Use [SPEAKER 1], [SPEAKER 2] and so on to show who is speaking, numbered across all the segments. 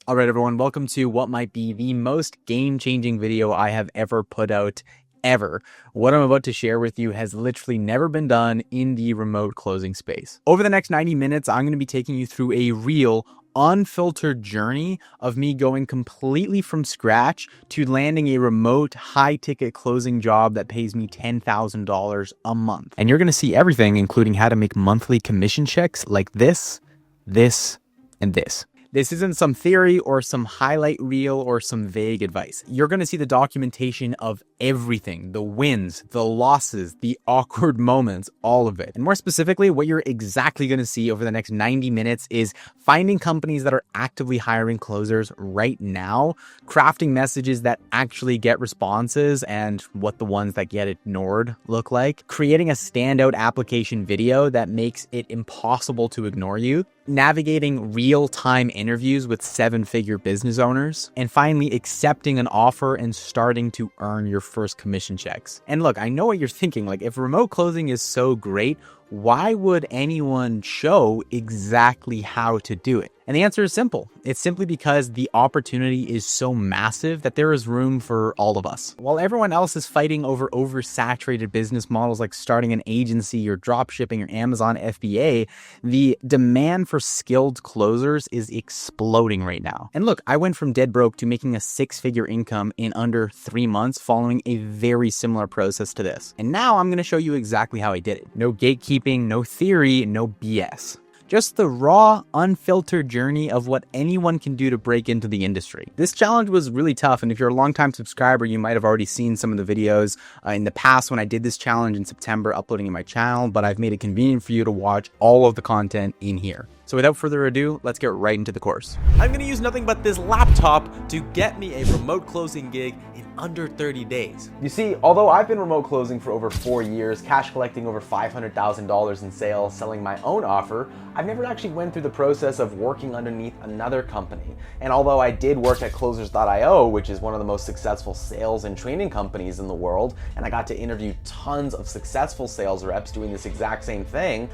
[SPEAKER 1] All right, everyone, welcome to what might be the most game-changing video I have ever put out ever. What I'm about to share with you has literally never been done in the remote closing space. Over the next 90 minutes, I'm going to be taking you through a real, unfiltered journey of me going completely from scratch to landing a remote, high-ticket closing job that pays me $10,000 a month. And you're going to see everything, including how to make monthly commission checks like this, and this. This isn't some theory or some highlight reel or some vague advice. You're going to see the documentation of everything, the wins, the losses, the awkward moments, all of it. And more specifically, what you're exactly going to see over the next 90 minutes is finding companies that are actively hiring closers right now, crafting messages that actually get responses and what the ones that get ignored look like, creating a standout application video that makes it impossible to ignore you, navigating real-time interviews with seven-figure business owners, and finally accepting an offer and starting to earn your first commission checks. And look, I know what you're thinking, like if remote closing is so great, why would anyone show exactly how to do it? And the answer is simple. It's simply because the opportunity is so massive that there is room for all of us. While everyone else is fighting over oversaturated business models like starting an agency or drop shipping or Amazon FBA, the demand for skilled closers is exploding right now. And look, I went from dead broke to making a six-figure income in under 3 months following a very similar process to this. And now I'm going to show you exactly how I did it. No gatekeeping, no theory, no BS. Just the raw, unfiltered journey of what anyone can do to break into the industry. This challenge was really tough, and if you're a longtime subscriber, you might have already seen some of the videos in the past when I did this challenge in September uploading in my channel, but I've made it convenient for you to watch all of the content in here. So without further ado, let's get right into the course.
[SPEAKER 2] I'm going to use nothing but this laptop to get me a remote closing gig in under 30 days. You see, although I've been remote closing for over 4 years, cash collecting over $500,000 in sales, selling my own offer, I've never actually went through the process of working underneath another company. And although I did work at Closers.io, which is one of the most successful sales and training companies in the world, and I got to interview tons of successful sales reps doing this exact same thing,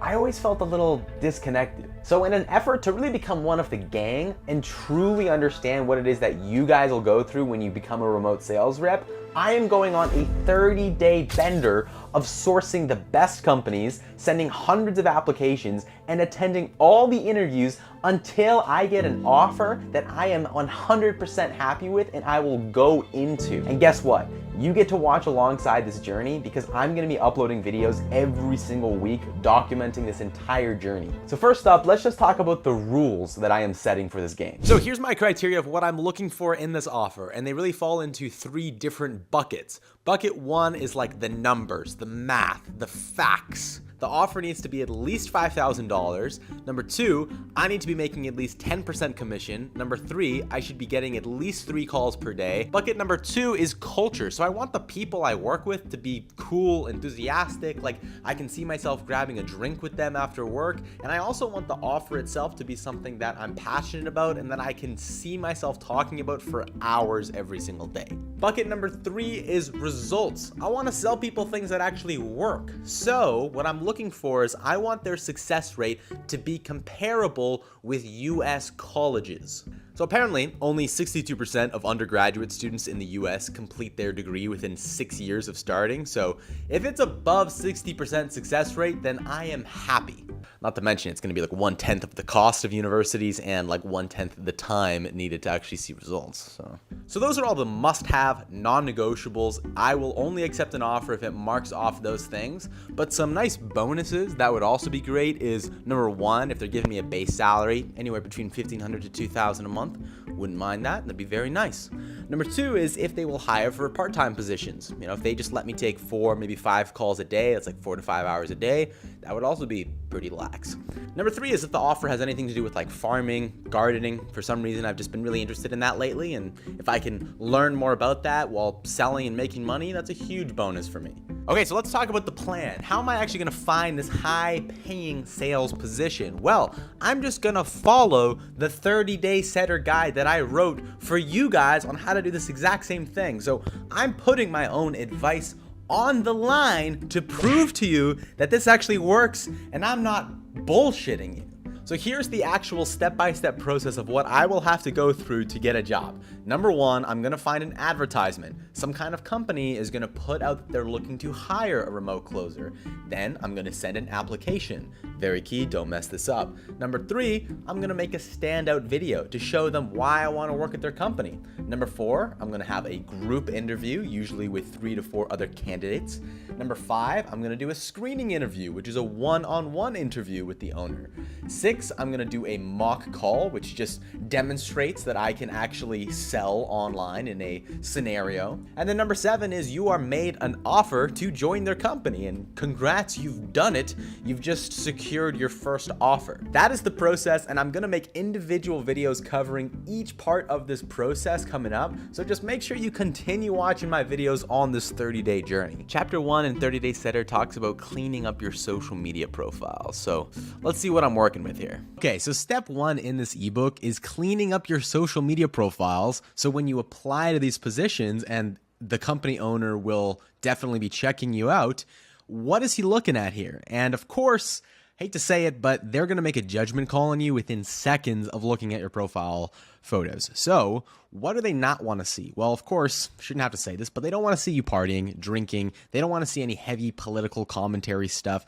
[SPEAKER 2] I always felt a little disconnected. So in an effort to really become one of the gang and truly understand what it is that you guys will go through when you become a remote sales rep, I am going on a 30-day bender of sourcing the best companies, sending hundreds of applications, and attending all the interviews until I get an offer that I am 100% happy with and I will go into. And guess what? You get to watch alongside this journey because I'm gonna be uploading videos every single week documenting this entire journey. So first up, let's just talk about the rules that I am setting for this game.
[SPEAKER 1] So here's my criteria of what I'm looking for in this offer, and they really fall into 3 different buckets. Bucket 1 is like the numbers, the math, the facts. The offer needs to be at least $5,000. Number 2, I need to be making at least 10% commission. Number 3, I should be getting at least 3 calls per day. Bucket number 2 is culture. So I want the people I work with to be cool, enthusiastic, like I can see myself grabbing a drink with them after work. And I also want the offer itself to be something that I'm passionate about and that I can see myself talking about for hours every single day. Bucket number 3 is results. I want to sell people things that actually work. So what I'm looking for is I want their success rate to be comparable with US colleges. So apparently, only 62% of undergraduate students in the US complete their degree within 6 years of starting. So if it's above 60% success rate, then I am happy. Not to mention it's going to be like 1/10 of the cost of universities and like 1/10 of the time needed to actually see results. So those are all the must-have, non-negotiables. I will only accept an offer if it marks off those things. But some nice bonuses that would also be great is number 1, if they're giving me a base salary anywhere between $1,500 to $2,000 a month, wouldn't mind that. That'd be very nice. Number 2 is if they will hire for part-time positions. You know, if they just let me take 4, maybe 5 calls a day, that's like 4 to 5 hours a day, that would also be pretty lax. Number 3 is if the offer has anything to do with like farming, gardening. For some reason, I've just been really interested in that lately, and if I can learn more about that while selling and making money, that's a huge bonus for me. Okay, so let's talk about the plan. How am I actually gonna find this high-paying sales position? Well, I'm just gonna follow the 30-day setter guide that I wrote for you guys on how to do this exact same thing. So I'm putting my own advice on the line to prove to you that this actually works and I'm not bullshitting you.
[SPEAKER 2] So here's the actual step-by-step process of what I will have to go through to get a job. Number one, I'm gonna find an advertisement. Some kind of company is gonna put out that they're looking to hire a remote closer. Then I'm gonna send an application. Very key, don't mess this up. Number three, I'm gonna make a standout video to show them why I wanna work at their company. Number four, I'm gonna have a group interview, usually with 3 to 4 other candidates. Number five, I'm gonna do a screening interview, which is a one-on-one interview with the owner. 6, I'm gonna do a mock call, which just demonstrates that I can actually sell online in a scenario. And then number 7 is you are made an offer to join their company, and congrats, you've done it. You've just secured your first offer. That is the process, and I'm gonna make individual videos covering each part of this process coming up, so just make sure you continue watching my videos on this 30-day journey. Chapter 1 in 30-Day Setter talks about cleaning up your social media profile, so let's see what I'm working with here.
[SPEAKER 1] Okay, so step 1 in this ebook is cleaning up your social media profiles, so when you apply to these positions and the company owner will definitely be checking you out, what is he looking at here? And of course, hate to say it, but they're going to make a judgment call on you within seconds of looking at your profile photos. So what do they not want to see? Well, of course, shouldn't have to say this, but they don't want to see you partying, drinking. They don't want to see any heavy political commentary stuff.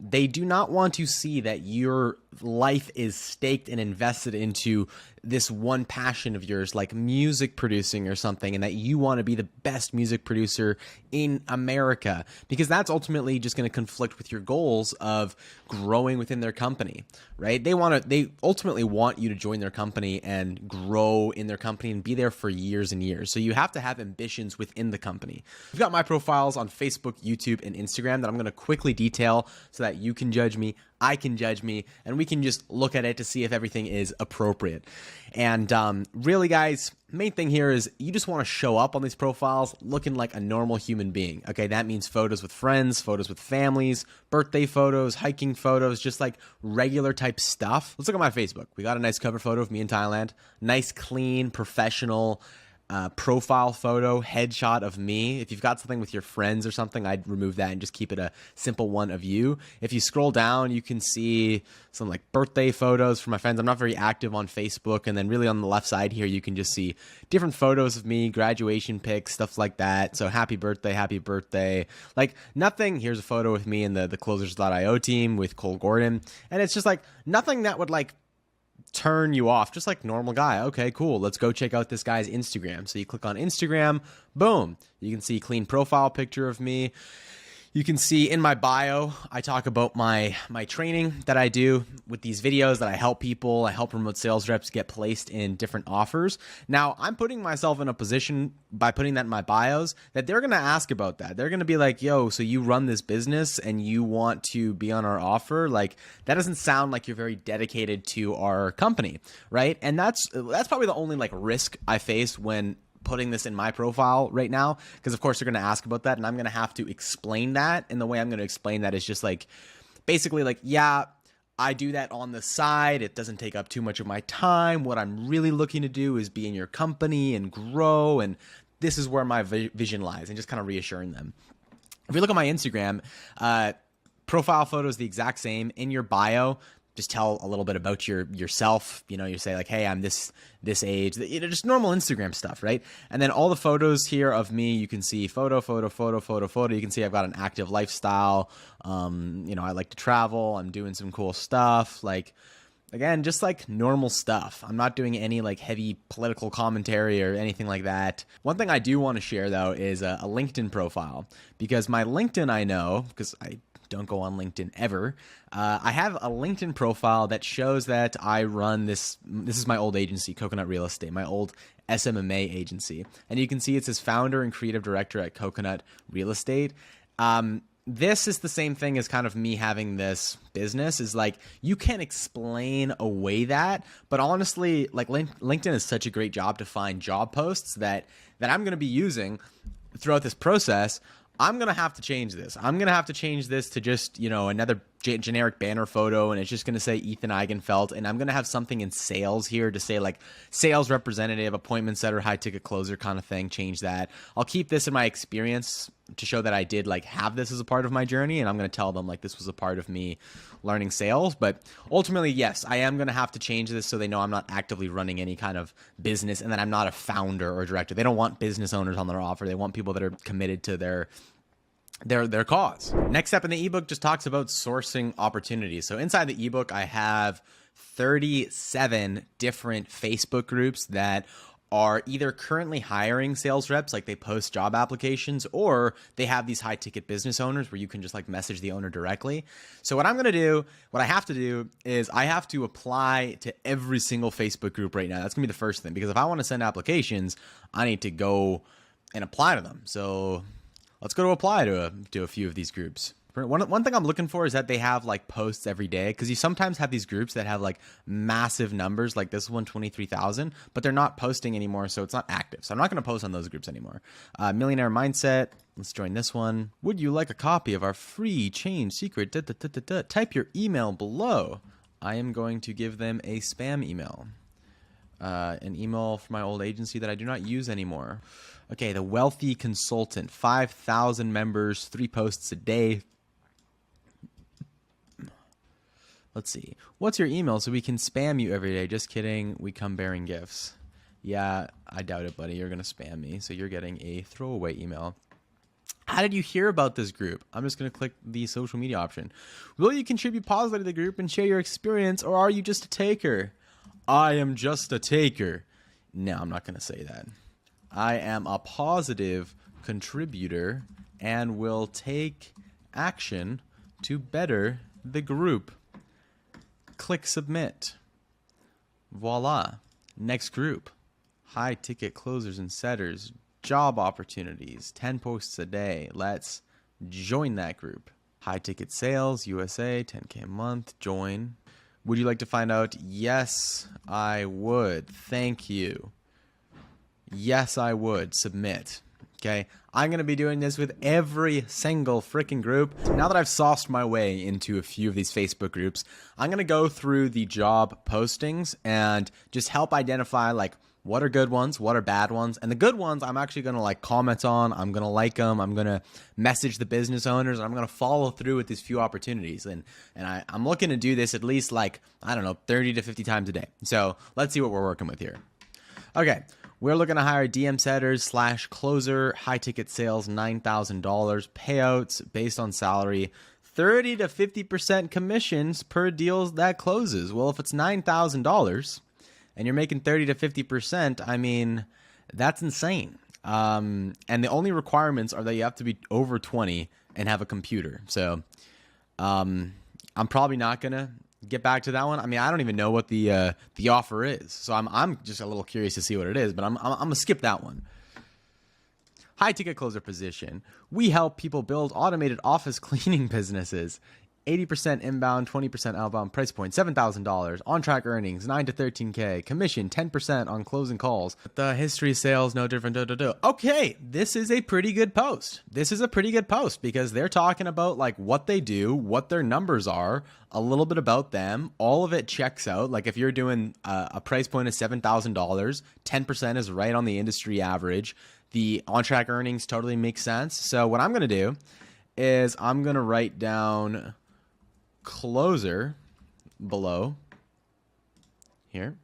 [SPEAKER 1] They do not want to see that your life is staked and invested into this one passion of yours, like music producing or something, and that you want to be the best music producer in America, because that's ultimately just going to conflict with your goals of growing within their company, right? They ultimately want you to join their company and grow in their company and be there for years and years. So you have to have ambitions within the company. We've got my profiles on Facebook, YouTube, and Instagram that I'm going to quickly detail so that you can judge me, I can judge me, and we can just look at it to see if everything is appropriate. And really, guys, main thing here is you just want to show up on these profiles looking like a normal human being. Okay, that means photos with friends, photos with families, birthday photos, hiking photos, just like regular type stuff. Let's look at my Facebook. We got a nice cover photo of me in Thailand. Nice, clean, professional profile photo, headshot of me. If you've got something with your friends or something, I'd remove that and just keep it a simple one of you. If you scroll down, you can see some like birthday photos from my friends. I'm not very active on Facebook. And then really on the left side here, you can just see different photos of me, graduation pics, stuff like that. So happy birthday, happy birthday. Like nothing. Here's a photo with me and the Closers.io team with Cole Gordon. And it's just like nothing that would like turn you off, just like normal guy. Okay, cool. Let's go check out this guy's Instagram. So you click on Instagram, boom. You can see clean profile picture of me. You can see in my bio, I talk about my training that I do with these videos that I help people. I help remote sales reps get placed in different offers. Now, I'm putting myself in a position by putting that in my bios that they're going to ask about that. They're going to be like, yo, so you run this business and you want to be on our offer? Like, that doesn't sound like you're very dedicated to our company, right? And that's probably the only like risk I face when putting this in my profile right now, because of course they're going to ask about that and I'm going to have to explain that. And the way I'm going to explain that is just like, basically like, yeah, I do that on the side. It doesn't take up too much of my time. What I'm really looking to do is be in your company and grow. And this is where my vision lies, and just kind of reassuring them. If you look at my Instagram, profile photo is the exact same. In your bio, just tell a little bit about yourself. You know, you say like, hey, I'm this age, you know, just normal Instagram stuff, right? And then all the photos here of me, you can see photo. You can see I've got an active lifestyle. You know, I like to travel. I'm doing some cool stuff. Like, again, just like normal stuff. I'm not doing any like heavy political commentary or anything like that. One thing I do want to share though is a LinkedIn profile, because my LinkedIn, I know, because I don't go on LinkedIn ever. I have a LinkedIn profile that shows that I run this is my old agency, Coconut Real Estate, my old SMMA agency. And you can see it says founder and creative director at Coconut Real Estate. This is the same thing as kind of me having this business, is like, you can explain away that, but honestly, like LinkedIn is such a great job to find job posts that I'm going to be using throughout this process. I'm going to have to change this. I'm going to have to change this to just, you know, another
[SPEAKER 2] generic banner photo, and it's just going to say Ethan Eigenfeld, and I'm going to have something in sales here to say like sales representative, appointment setter, high ticket closer kind of thing. Change that. I'll keep this in my experience to show that I did like have this as a part of my journey, and I'm going to tell them like this was a part of me learning sales. But ultimately, yes, I am going to have to change this so they know I'm not actively running any kind of business and that I'm not a founder or director. They don't want business owners on their offer. They want people that are committed to their cause. Next step in the ebook just talks about sourcing opportunities. So inside the ebook, I have 37 different Facebook groups that are either currently hiring sales reps, like they post job applications, or they have these high ticket business owners where you can just like message the owner directly. So what I'm going to do, what I have to do is I have to apply to every single Facebook group right now. That's gonna be the first thing, because if I want to send applications, I need to go and apply to them. So let's go to apply to a few of these groups. One thing I'm looking for is that they have like posts every day, because you sometimes have these groups that have like massive numbers, like this one, 23,000, but they're not posting anymore, so it's not active. So I'm not going to post on those groups anymore. Millionaire Mindset, let's join this one. Would you like a copy of our free change secret? Type your email below. I am going to give them a spam email. An email from my old agency that I do not use anymore. Okay, the Wealthy Consultant, 5,000 members, 3 posts a day. Let's see. What's your email so we can spam you every day? Just kidding. We come bearing gifts. Yeah, I doubt it, buddy. You're going to spam me, so you're getting a throwaway email. How did you hear about this group? I'm just going to click the social media option. Will you contribute positively to the group and share your experience, or are you just a taker? I am just a taker. No, I'm not going to say that. I am a positive contributor and will take action to better the group. Click submit. Voila. Next group. High ticket closers and setters. Job opportunities. 10 posts a day. Let's join that group. High ticket sales, USA, 10K a month. Join. Would you like to find out? Yes, I would. Thank you. Yes, I would. Submit. Okay, I'm going to be doing this with every single freaking group. Now that I've sauced my way into a few of these Facebook groups, I'm going to go through the job postings and just help identify like what are good ones, what are bad ones. And the good ones I'm actually going to like comment on, I'm going to like them, I'm going to message the business owners, I'm going to follow through with these few opportunities. And I'm looking to do this at least like, I don't know, 30 to 50 times a day. So let's see what we're working with here. Okay. We're looking to hire DM setters / closer, high ticket sales, $9,000, payouts based on salary, 30 to 50% commissions per deal that closes. Well, if it's $9,000 and you're making 30 to 50%, I mean, that's insane. And the only requirements are that you have to be over 20 and have a computer. So I'm probably not going to get back to that one. I mean, I don't even know what the offer is, so I'm just a little curious to see what it is. But I'm gonna skip that one. High ticket closer position. We help people build automated office cleaning businesses. 80% inbound, 20% outbound. Price point $7,000. On track earnings 9 to 13K. Commission 10% on closing calls. The history of sales no different. Okay, this is a pretty good post. This is a pretty good post because they're talking about like what they do, what their numbers are, a little bit about them. All of it checks out. Like if you're doing a price point of $7,000, 10% is right on the industry average. The on track earnings totally make sense. So what I'm gonna do is I'm gonna write down closer below here,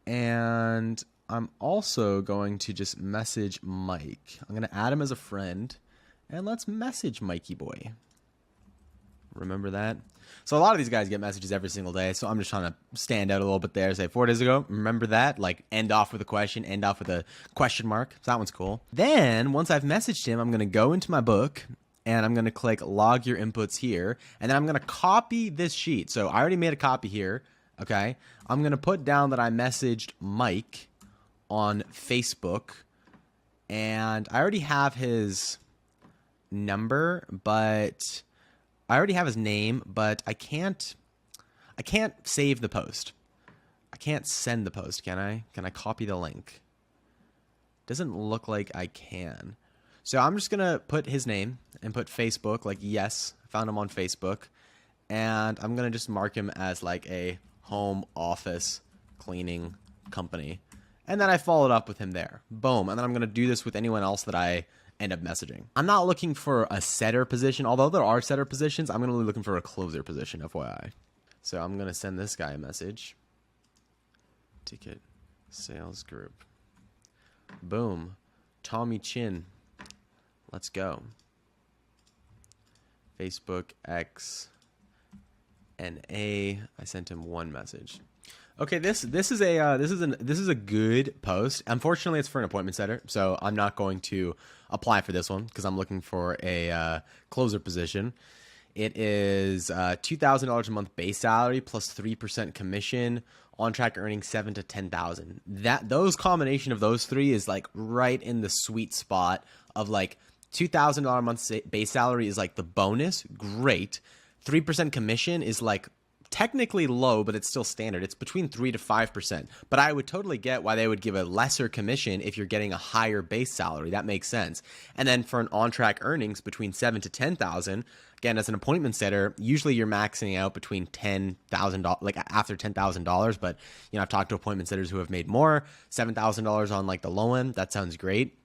[SPEAKER 2] and I'm also going to just message Mike. I'm going to add him as a friend, and let's message Mikey boy. Remember that? So a lot of these guys get messages every single day, so I'm just trying to stand out a little bit there. Say 4 days ago, remember that? Like end off with a question, end off with a question mark. So that one's cool. Then once I've messaged him, I'm going to go into my book and I'm going to click log your inputs here. And then I'm going to copy this sheet. So I already made a copy here. Okay. I'm going to put down that I messaged Mike on Facebook, and I already have his number, but I already have his name, but I can't save the post. I can't send the post, can I? Can I copy the link? Doesn't look like I can. So I'm just going to put his name and put Facebook, like, yes, found him on Facebook. And I'm going to just mark him as like a home office cleaning company. And then I followed up with him there. Boom. And then I'm going to do this with anyone else that I end up messaging. I'm not looking for a setter position, although there are setter positions. I'm going to be looking for a closer position, FYI. So I'm going to send this guy a message. Ticket sales group. Boom. Tommy Chin. Let's go. Facebook X NA. I sent him one message. Okay, this is a good post. Unfortunately, it's for an appointment setter, so I'm not going to apply for this one because I'm looking for a closer position. It is $2,000 a month base salary plus 3% commission. On track earning $7,000 to $10,000. Those combination of those three is like right in the sweet spot of like $2,000 a month base salary is like the bonus. Great. 3% commission is like technically low, but it's still standard. It's between 3 to 5%. But I would totally get why they would give a lesser commission if you're getting a higher base salary. That makes sense. And then for an on-track earnings between $7,000 to $10,000, again, as an appointment setter, usually you're maxing out between $10,000, like after $10,000. But you know, I've talked to appointment setters who have made more. $7,000 on like the low end. That sounds great.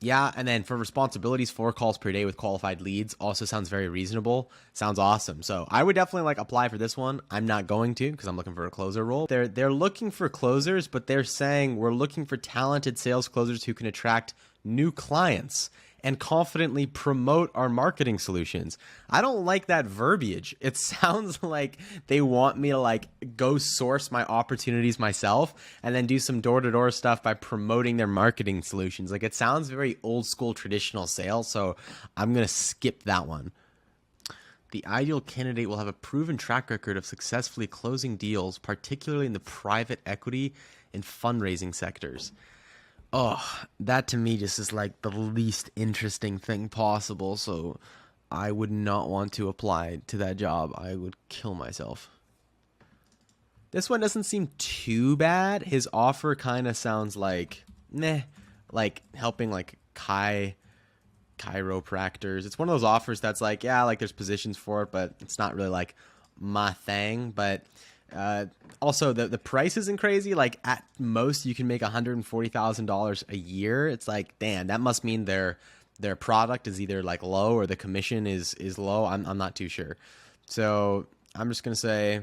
[SPEAKER 2] Yeah, and then for responsibilities, 4 calls per day with qualified leads also sounds very reasonable. Sounds awesome. So I would definitely like apply for this one. I'm not going to because I'm looking for a closer role. They're looking for closers, but they're saying we're looking for talented sales closers who can attract new clients and confidently promote our marketing solutions. I don't like that verbiage. It sounds like they want me to like go source my opportunities myself and then do some door-to-door stuff by promoting their marketing solutions. Like it sounds very old school traditional sales, so I'm going to skip that one. The ideal candidate will have a proven track record of successfully closing deals, particularly in the private equity and fundraising sectors. Oh, that to me just is like the least interesting thing possible. So I would not want to apply to that job. I would kill myself. This one doesn't seem too bad. His offer kind of sounds like, like helping like chiropractors. It's one of those offers that's like, yeah, like there's positions for it, but it's not really like my thing. But also the price isn't crazy. Like at most you can make $140,000 a year. It's like, damn, that must mean their product is either like low or the commission is low. I'm not too sure. So I'm just going to say,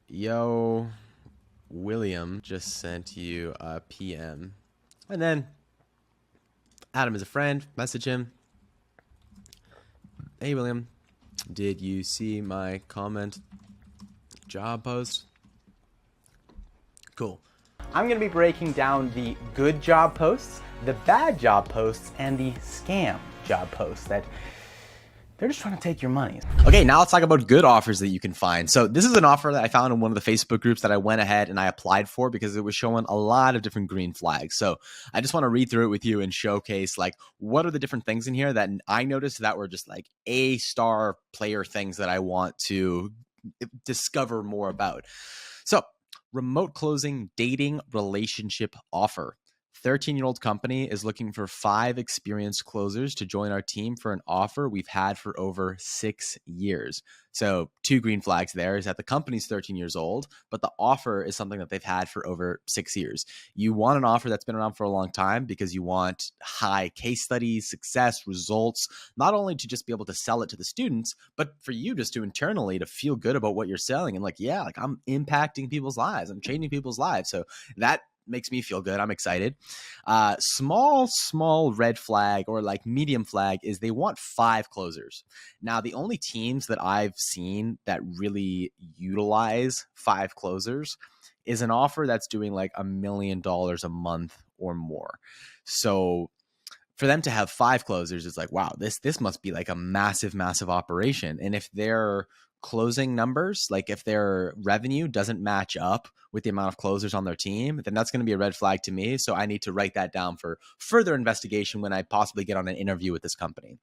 [SPEAKER 2] yo, William just sent you a PM. And then add him as a friend, message him. Hey, William, did you see my comment job post? Cool. I'm going to be breaking down the good job posts, the bad job posts, and the scam job posts that they're just trying to take your money. Okay, now let's talk about good offers that you can find. So this is an offer that I found in one of the Facebook groups that I went ahead and I applied for because it was showing a lot of different green flags. So I just want to read through it with you and showcase like what are the different things in here that I noticed that were just like A-star player things that I want to discover more about. So remote closing dating relationship offer. 13-year-old company is looking for 5 experienced closers to join our team for an offer we've had for over 6 years. So 2 green flags there is that the company's 13 years old, but the offer is something that they've had for over 6 years. You want an offer that's been around for a long time because you want high case studies, success, results, not only to just be able to sell it to the students, but for you just to internally to feel good about what you're selling and like, yeah, like I'm impacting people's lives. I'm changing people's lives. So that makes me feel good. I'm excited. Small red flag or like medium flag is they want 5 closers. Now, the only teams that I've seen that really utilize 5 closers is an offer that's doing like $1 million a month or more. So for them to have 5 closers, it's like, wow, this must be like a massive operation. And if their closing numbers, like if their revenue doesn't match up with the amount of closers on their team, then that's going to be a red flag to me. So I need to write that down for further investigation when I possibly get on an interview with this company.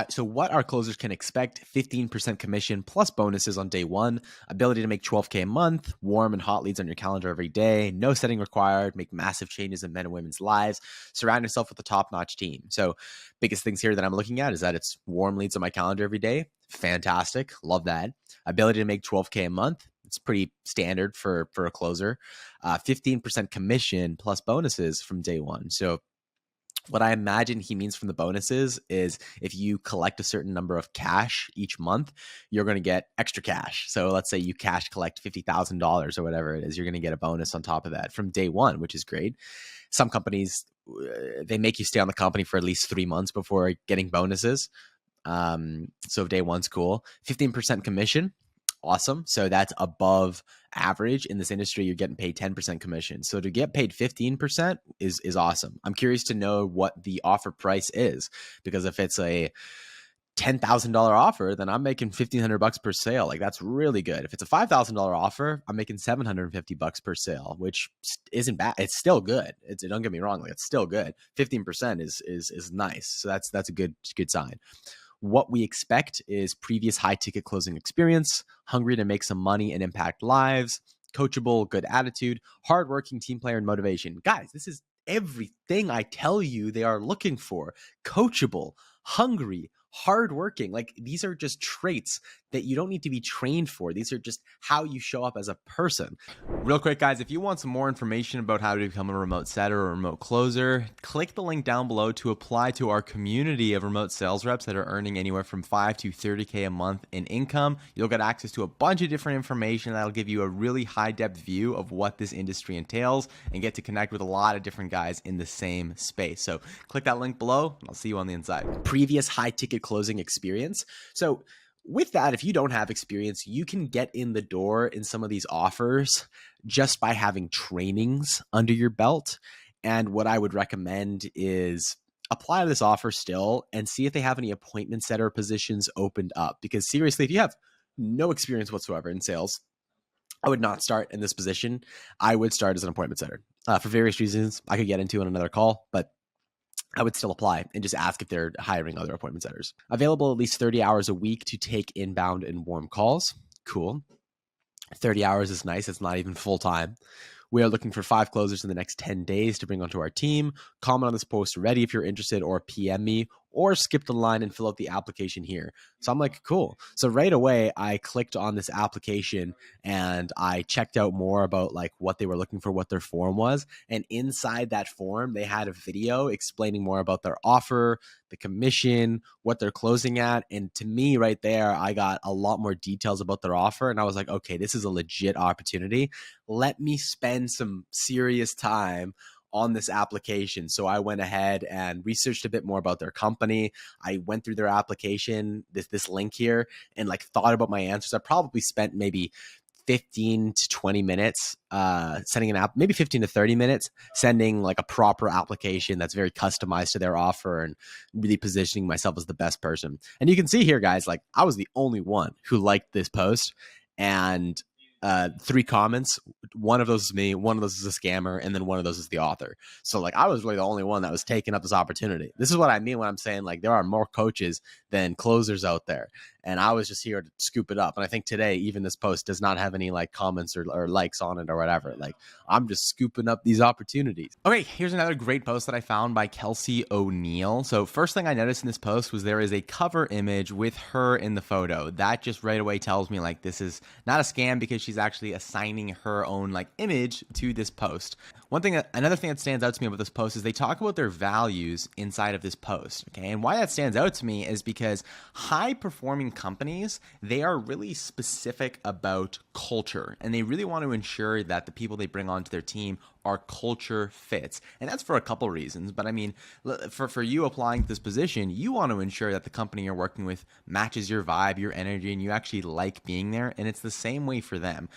[SPEAKER 2] So what our closers can expect: 15% commission plus bonuses on day one, ability to make 12K a month, warm and hot leads on your calendar every day, no setting required, make massive changes in men and women's lives, surround yourself with a top-notch team. So biggest things here that I'm looking at is that it's warm leads on my calendar every day. Fantastic. Love that. Ability to make 12K a month. It's pretty standard for a closer. 15% commission plus bonuses from day one. So what I imagine he means from the bonuses is if you collect a certain number of cash each month, you're going to get extra cash. So let's say you cash collect $50,000 or whatever it is, you're going to get a bonus on top of that from day one, which is great. Some companies, they make you stay on the company for at least 3 months before getting bonuses. So day one's cool. 15% commission. Awesome. So that's above average in this industry. You're getting paid 10% commission. So to get paid 15% is awesome. I'm curious to know what the offer price is, because if it's a $10,000 offer, then I'm making $1,500 per sale. Like, that's really good. If it's a $5,000 offer, I'm making $750 per sale, which isn't bad. It's still good. Don't get me wrong. Like, it's still good. 15% is nice. So that's a good sign. What we expect is previous high ticket closing experience, hungry to make some money and impact lives, coachable, good attitude, hardworking team player, and motivation. Guys, this is everything I tell you they are looking for. Coachable, hungry, hardworking. Like, these are just traits that you don't need to be trained for. These are just how you show up as a person. Real quick, guys, if you want some more information about how to become a remote setter or remote closer, click the link down below to apply to our community of remote sales reps that are earning anywhere from 5 to 30K a month in income. You'll get access to a bunch of different information that'll give you a really high-depth view of what this industry entails and get to connect with a lot of different guys in the same space. So click that link below, and I'll see you on the inside. Previous high-ticket closing experience. So with that, if you don't have experience, you can get in the door in some of these offers just by having trainings under your belt. And what I would recommend is apply to this offer still and see if they have any appointment setter positions opened up. Because seriously, if you have no experience whatsoever in sales, I would not start in this position. I would start as an appointment setter for various reasons I could get into in another call, but I would still apply and just ask if they're hiring other appointment setters. Available at least 30 hours a week to take inbound and warm calls. Cool. 30 hours is nice. It's not even full time. We are looking for 5 closers in the next 10 days to bring onto our team. Comment on this post ready if you're interested, or PM me, or skip the line and fill out the application here. So I'm like, cool. So right away, I clicked on this application and I checked out more about like what they were looking for, what their form was. And inside that form, they had a video explaining more about their offer, the commission, what they're closing at. And to me right there, I got a lot more details about their offer. And I was like, okay, this is a legit opportunity. Let me spend some serious time on this application. So I went ahead and researched a bit more about their company. I went through their application, this link here, and like thought about my answers. I probably spent maybe 15 to 20 minutes sending an app, maybe 15 to 30 minutes sending like a proper application that's very customized to their offer and really positioning myself as the best person. And you can see here, guys, like I was the only one who liked this post, and 3 comments. One of those is me, one of those is a scammer, and then one of those is the author. So like I was really the only one that was taking up this opportunity. This is what I mean when I'm saying like there are more coaches than closers out there. And I was just here to scoop it up. And I think today, even this post does not have any like comments or likes on it or whatever. Like I'm just scooping up these opportunities. Okay, here's another great post that I found by Kelsey O'Neill. So first thing I noticed in this post was there is a cover image with her in the photo. That just right away tells me like this is not a scam, because she's actually assigning her own like image to this post. Another thing that stands out to me about this post is they talk about their values inside of this post. Okay, and why that stands out to me is because high performing companies, they are really specific about culture, and they really want to ensure that the people they bring onto their team are culture fits. And that's for a couple reasons. But I mean, for you applying to this position, you want to ensure that the company you're working with matches your vibe, your energy, and you actually like being there. And it's the same way for them.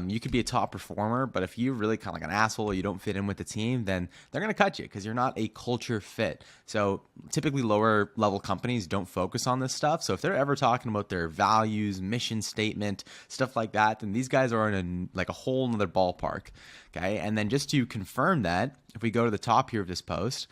[SPEAKER 2] You could be a top performer, but if you're really kind of like an asshole, or you don't fit in with the team, then they're going to cut you because you're not a culture fit. So typically lower level companies don't focus on this stuff. So if they're ever talking about their values, mission statement, stuff like that, then these guys are in a whole nother ballpark. Okay. And then just to confirm that, if we go to the top here of this post,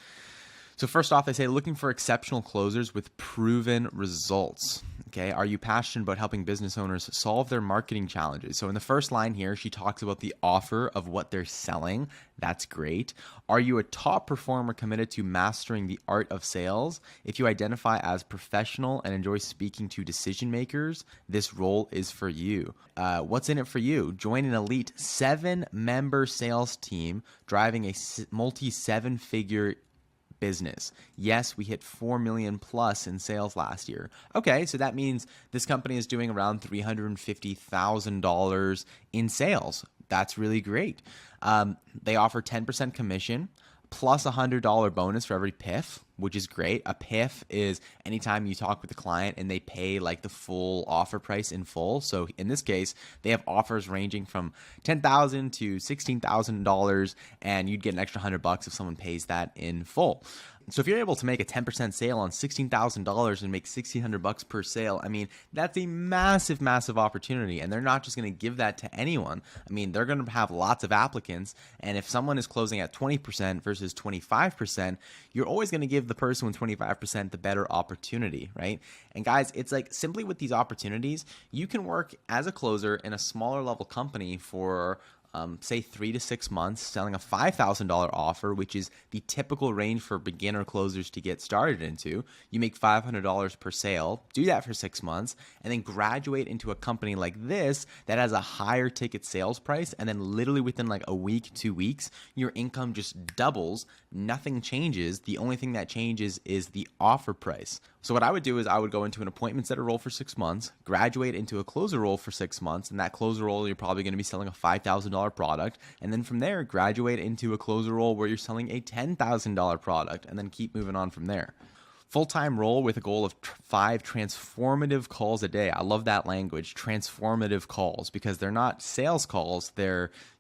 [SPEAKER 2] so first off, they say looking for exceptional closers with proven results. Okay, are you passionate about helping business owners solve their marketing challenges? So in the first line here, she talks about the offer of what they're selling. That's great. Are you a top performer committed to mastering the art of sales? If you identify as professional and enjoy speaking to decision makers, this role is for you. What's in it for you? Join an elite 7-member sales team driving a multi-7-figure business. Yes, we hit 4 million plus in sales last year. Okay, so that means this company is doing around $350,000 in sales. That's really great. They offer 10% commission plus a $100 bonus for every PIF, which is great. A PIF is anytime you talk with the client and they pay like the full offer price in full. So in this case, they have offers ranging from $10,000 to $16,000, and you'd get an extra $100 if someone pays that in full. So if you're able to make a 10% sale on $16,000 and make $1,600 per sale, I mean, that's a massive, massive opportunity. And they're not just going to give that to anyone. I mean, they're going to have lots of applicants. And if someone is closing at 20% versus 25%, you're always going to give the person with 25% the better opportunity, right? And guys, it's like simply with these opportunities, you can work as a closer in a smaller level company for say 3 to 6 months, selling a $5,000 offer, which is the typical range for beginner closers to get started into. You make $500 per sale, do that for 6 months, and then graduate into a company like this that has a higher ticket sales price. And then literally within like a week, 2 weeks, your income just doubles. Nothing changes. The only thing that changes is the offer price. So what I would do is I would go into an appointment setter role for 6 months, graduate into a closer role for 6 months, and that closer role, you're probably going to be selling a $5,000 product. And then from there, graduate into a closer role where you're selling a $10,000 product, and then keep moving on from there. Full-time role with a goal of 5 transformative calls a day. I love that language, transformative calls, because they're not sales calls.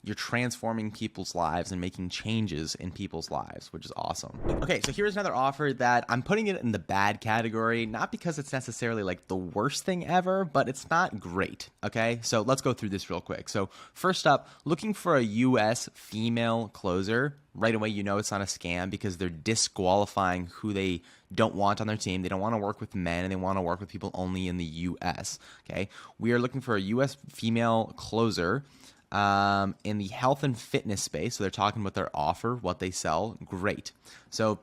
[SPEAKER 2] You're transforming people's lives and making changes in people's lives, which is awesome. Okay, so here's another offer that I'm putting it in the bad category, not because it's necessarily like the worst thing ever, but it's not great. Okay, so let's go through this real quick. So first up, looking for a US female closer. Right away, you know it's not a scam because they're disqualifying who they don't want on their team. They don't want to work with men, and they want to work with people only in the US. Okay, we are looking for a US female closer in the health and fitness space. So they're talking about their offer, what they sell. Great. So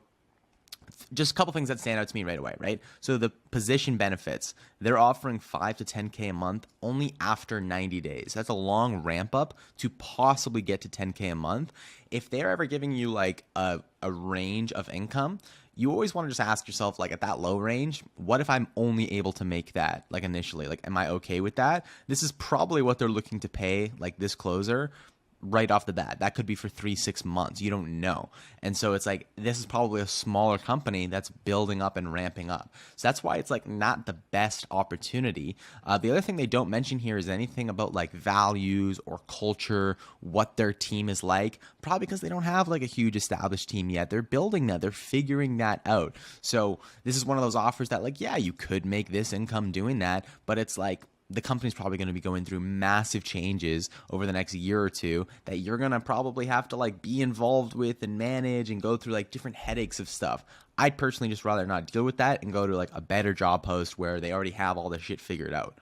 [SPEAKER 2] just a couple things that stand out to me right away, right? So the position benefits, they're offering 5 to 10K a month only after 90 days. That's a long ramp up to possibly get to 10K a month. If they're ever giving you like a range of income, you always want to just ask yourself, like at that low range, what if I'm only able to make that like initially? Like, am I okay with that? This is probably what they're looking to pay like this closer right off the bat. That could be for 3-6 months. You don't know. And so it's like, this is probably a smaller company that's building up and ramping up. So that's why it's like not the best opportunity. The other thing they don't mention here is anything about like values or culture, what their team is like, probably because they don't have like a huge established team yet. They're building that. They're figuring that out. So this is one of those offers that like, yeah, you could make this income doing that, but it's like, the company's probably going to be going through massive changes over the next year or two that you're going to probably have to like be involved with and manage and go through like different headaches of stuff. I'd personally just rather not deal with that and go to like a better job post where they already have all this shit figured out.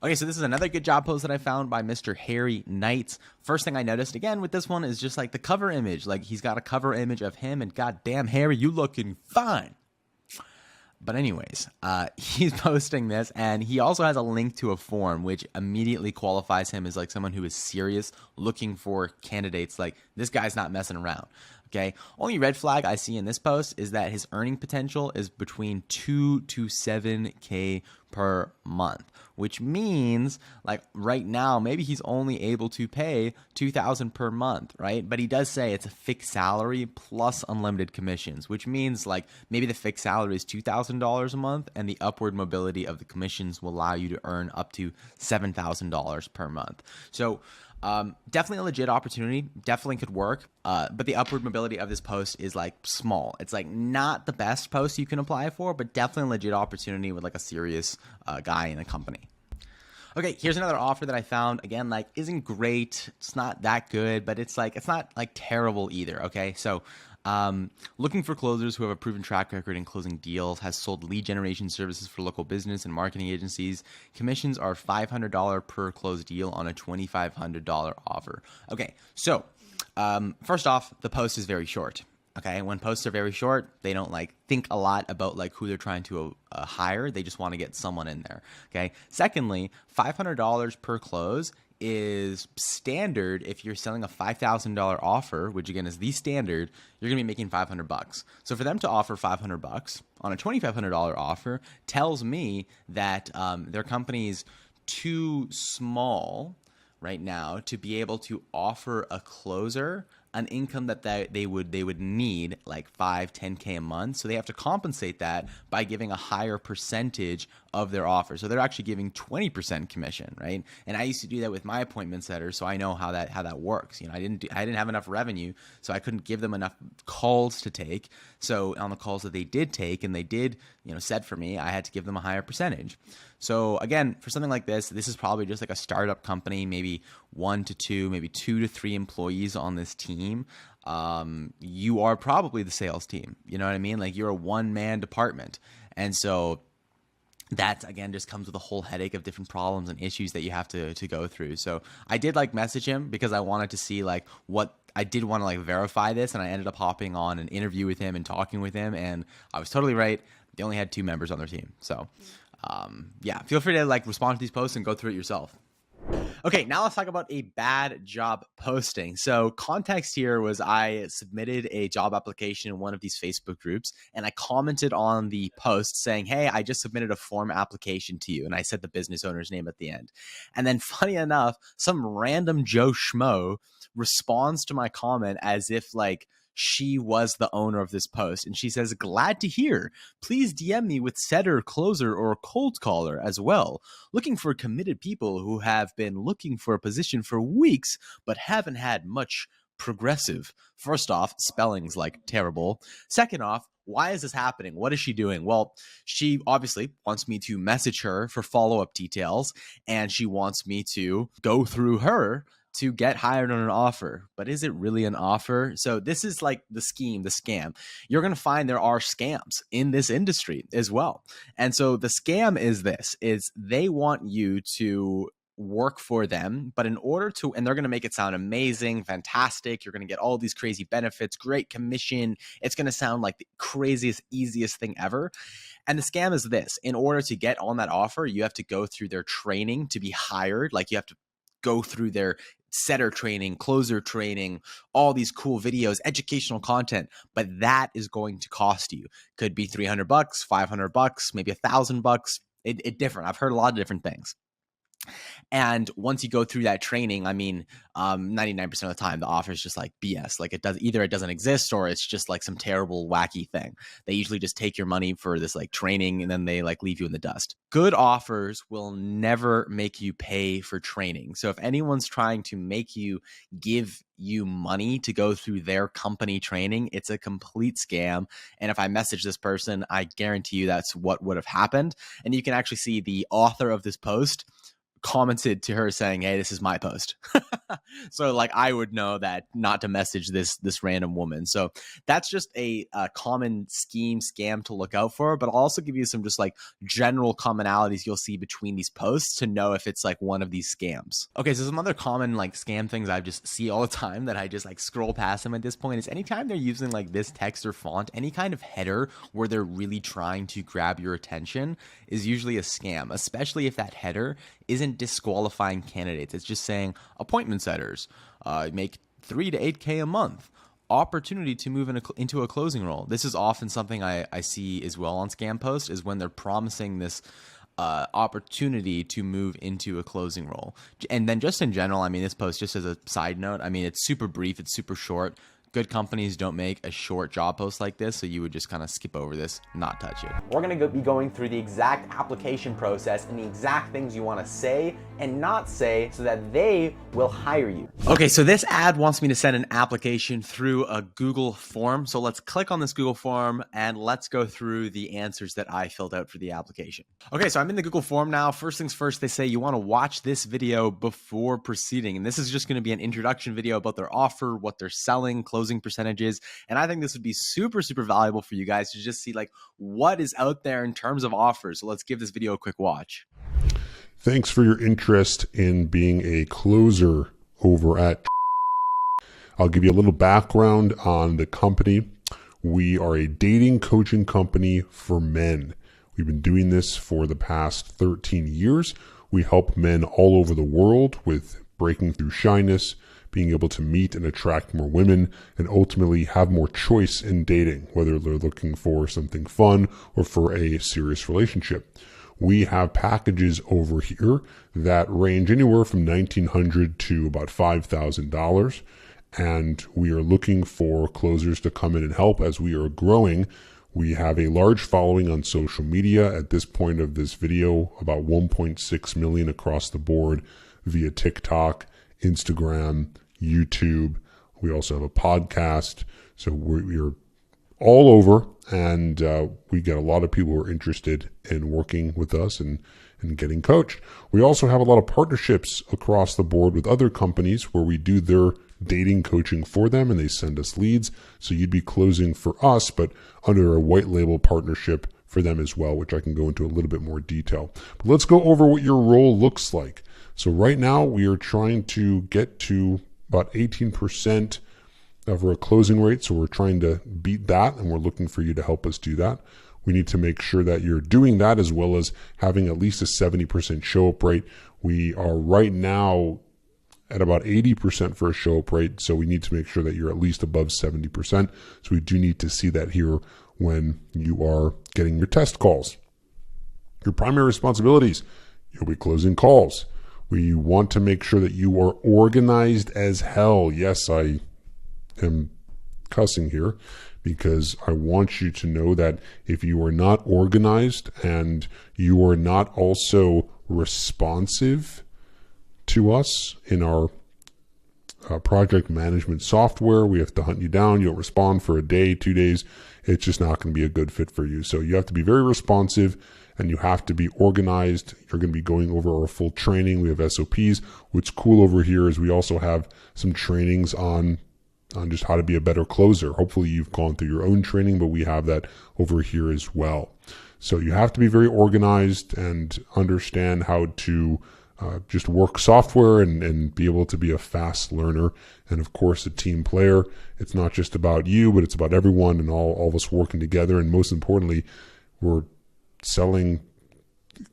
[SPEAKER 2] Okay, so this is another good job post that I found by Mr. Harry Knights. First thing I noticed again with this one is just like the cover image. Like he's got a cover image of him, and goddamn Harry, you looking fine. But anyways, he's posting this, and he also has a link to a form which immediately qualifies him as like someone who is serious, looking for candidates. Like this guy's not messing around. Okay. Only red flag I see in this post is that his earning potential is between 2 to 7K per month, which means like right now, maybe he's only able to pay 2,000 per month, right? But he does say it's a fixed salary plus unlimited commissions, which means like maybe the fixed salary is $2,000 a month and the upward mobility of the commissions will allow you to earn up to $7,000 per month. So definitely a legit opportunity, definitely could work. But the upward mobility of this post is like small. It's like not the best post you can apply for, but definitely a legit opportunity with like a serious guy in the company. Okay, here's another offer that I found. Again, like isn't great. It's not that good, but it's not like terrible either. Okay, so looking for closers who have a proven track record in closing deals, has sold lead generation services for local business and marketing agencies. Commissions are $500 per closed deal on a $2,500 offer. Okay, so first off, the post is very short. Okay, when posts are very short, they don't like think a lot about like who they're trying to hire. They just want to get someone in there. Okay. Secondly, $500 per close is standard. If you're selling a $5,000 offer, which again is the standard, you're gonna be making $500. So for them to offer $500 on a $2,500 offer tells me that their company's too small right now to be able to offer a closer an income that they would need like 5-10K a month. So they have to compensate that by giving a higher percentage of their offer. So they're actually giving 20% commission, right? And I used to do that with my appointment setters, so I know how that works. You know, I didn't have enough revenue, so I couldn't give them enough calls to take. So on the calls that they did take and they did, set for me, I had to give them a higher percentage. So again, for something like this is probably just like a startup company, maybe 1 to 2, maybe 2 to 3 employees on this team. You are probably the sales team. You know what I mean? Like you're a one-man department. And so that again just comes with a whole headache of different problems and issues that you have to go through. So I did like message him because I wanted to see like what I did want to like verify this, and I ended up hopping on an interview with him and talking with him, and I was totally right. They only had 2 members on their team. So yeah, feel free to like respond to these posts and go through it yourself. Okay, now let's talk about a bad job posting. So context here was I submitted a job application in one of these Facebook groups, and I commented on the post saying, hey, I just submitted a form application to you. And I said the business owner's name at the end. And then funny enough, some random Joe Schmo responds to my comment as if like she was the owner of this post. And she says, glad to hear. Please DM me with setter, closer, or cold caller as well. Looking for committed people who have been looking for a position for weeks, but haven't had much progressive. First off, spelling's like terrible. Second off, why is this happening? What is she doing? Well, she obviously wants me to message her for follow-up details, and she wants me to go through her to get hired on an offer. But is it really an offer? So this is like the scheme, the scam. You're going to find there are scams in this industry as well. And so the scam is this, is they want you to work for them, but in order to, and they're going to make it sound amazing, fantastic. You're going to get all these crazy benefits, great commission. It's going to sound like the craziest, easiest thing ever. And the scam is this, in order to get on that offer, you have to go through their training to be hired. Like you have to go through their setter training, closer training, all these cool videos, educational content, but that is going to cost you. Could be $300, $500, maybe $1,000. It different. I've heard a lot of different things. And once you go through that training, I mean, 99% of the time, the offer is just like BS. Like it doesn't exist, or it's just like some terrible, wacky thing. They usually just take your money for this like training, and then they like leave you in the dust. Good offers will never make you pay for training. So if anyone's trying to make you give you money to go through their company training, it's a complete scam. And if I message this person, I guarantee you that's what would have happened. And you can actually see the author of this post commented to her saying, hey, this is my post. So like I would know that not to message this random woman. So that's just a common scam to look out for. But I'll also give you some just like general commonalities you'll see between these posts to know if it's like one of these scams. Okay, so some other common like scam things I just see all the time that I just like scroll past them at this point is anytime they're using like this text or font, any kind of header where they're really trying to grab your attention is usually a scam, especially if that header isn't disqualifying candidates. It's just saying appointment setters make 3 to 8K a month. opportunity to move into a closing role. This is often something I see as well on scam posts, is when they're promising this opportunity to move into a closing role. And then just in general, I mean, this post, just as a side note, I mean, it's super brief, it's super short. Good companies don't make a short job post like this, so you would just kind of skip over this, not touch it. We're gonna be going through the exact application process and the exact things you wanna say and not say so that they will hire you. Okay, so this ad wants me to send an application through a Google form. So let's click on this Google form and let's go through the answers that I filled out for the application. Okay, so I'm in the Google form now. First things first, they say you wanna watch this video before proceeding. And this is just gonna be an introduction video about their offer, what they're selling, closing percentages. And I think this would be super, super valuable for you guys to just see like what is out there in terms of offers. So let's give this video a quick watch.
[SPEAKER 3] Thanks for your interest in being a closer over at. I'll give you a little background on the company. We are a dating coaching company for men. We've been doing this for the past 13 years. We help men all over the world with breaking through shyness, being able to meet and attract more women, and ultimately have more choice in dating, whether they're looking for something fun or for a serious relationship. We have packages over here that range anywhere from $1,900 to about $5,000. And we are looking for closers to come in and help as we are growing. We have a large following on social media. At this point of this video, about 1.6 million across the board via TikTok, Instagram, YouTube. We also have a podcast. So we're all over, and we get a lot of people who are interested in working with us and getting coached. We also have a lot of partnerships across the board with other companies where we do their dating coaching for them and they send us leads. So you'd be closing for us, but under a white label partnership for them as well, which I can go into a little bit more detail. But let's go over what your role looks like. So right now we are trying to get to about 18% of our closing rate. So we're trying to beat that, and we're looking for you to help us do that. We need to make sure that you're doing that as well as having at least a 70% show up rate. We are right now at about 80% for a show up rate. So we need to make sure that you're at least above 70%. So we do need to see that here when you are getting your test calls. Your primary responsibilities, you'll be closing calls. We want to make sure that you are organized as hell. Yes, I am cussing here because I want you to know that if you are not organized and you are not also responsive to us in our project management software, we have to hunt you down. You'll respond for a day, 2 days. It's just not going to be a good fit for you. So you have to be very responsive and you have to be organized. You're going to be going over our full training. We have SOPs. What's cool over here is we also have some trainings on just how to be a better closer. Hopefully you've gone through your own training, but we have that over here as well. So you have to be very organized and understand how to just work software and be able to be a fast learner. And of course, a team player. It's not just about you, but it's about everyone and all of us working together. And most importantly, we're selling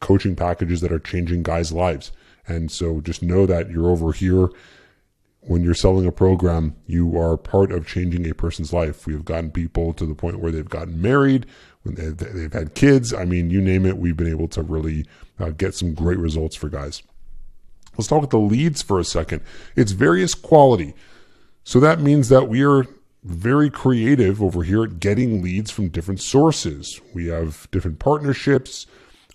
[SPEAKER 3] coaching packages that are changing guys' lives. And so just know that you're over here. When you're selling a program, you are part of changing a person's life. We've gotten people to the point where they've gotten married, when they've had kids. I mean, you name it, we've been able to really get some great results for guys. Let's talk about the leads for a second. It's various quality. So that means that we are very creative over here at getting leads from different sources. We have different partnerships.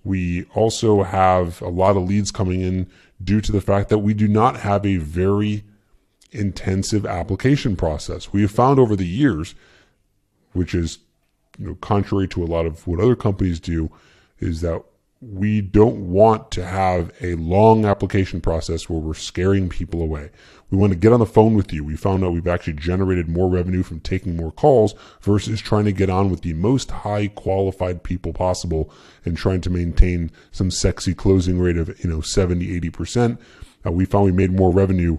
[SPEAKER 3] We also have a lot of leads coming in due to the fact that we do not have a very intensive application process. We have found over the years, which is contrary to a lot of what other companies do, is that we don't want to have a long application process where we're scaring people away. We want to get on the phone with you. We found out we've actually generated more revenue from taking more calls versus trying to get on with the most high qualified people possible and trying to maintain some sexy closing rate of 70, 80%. We found we made more revenue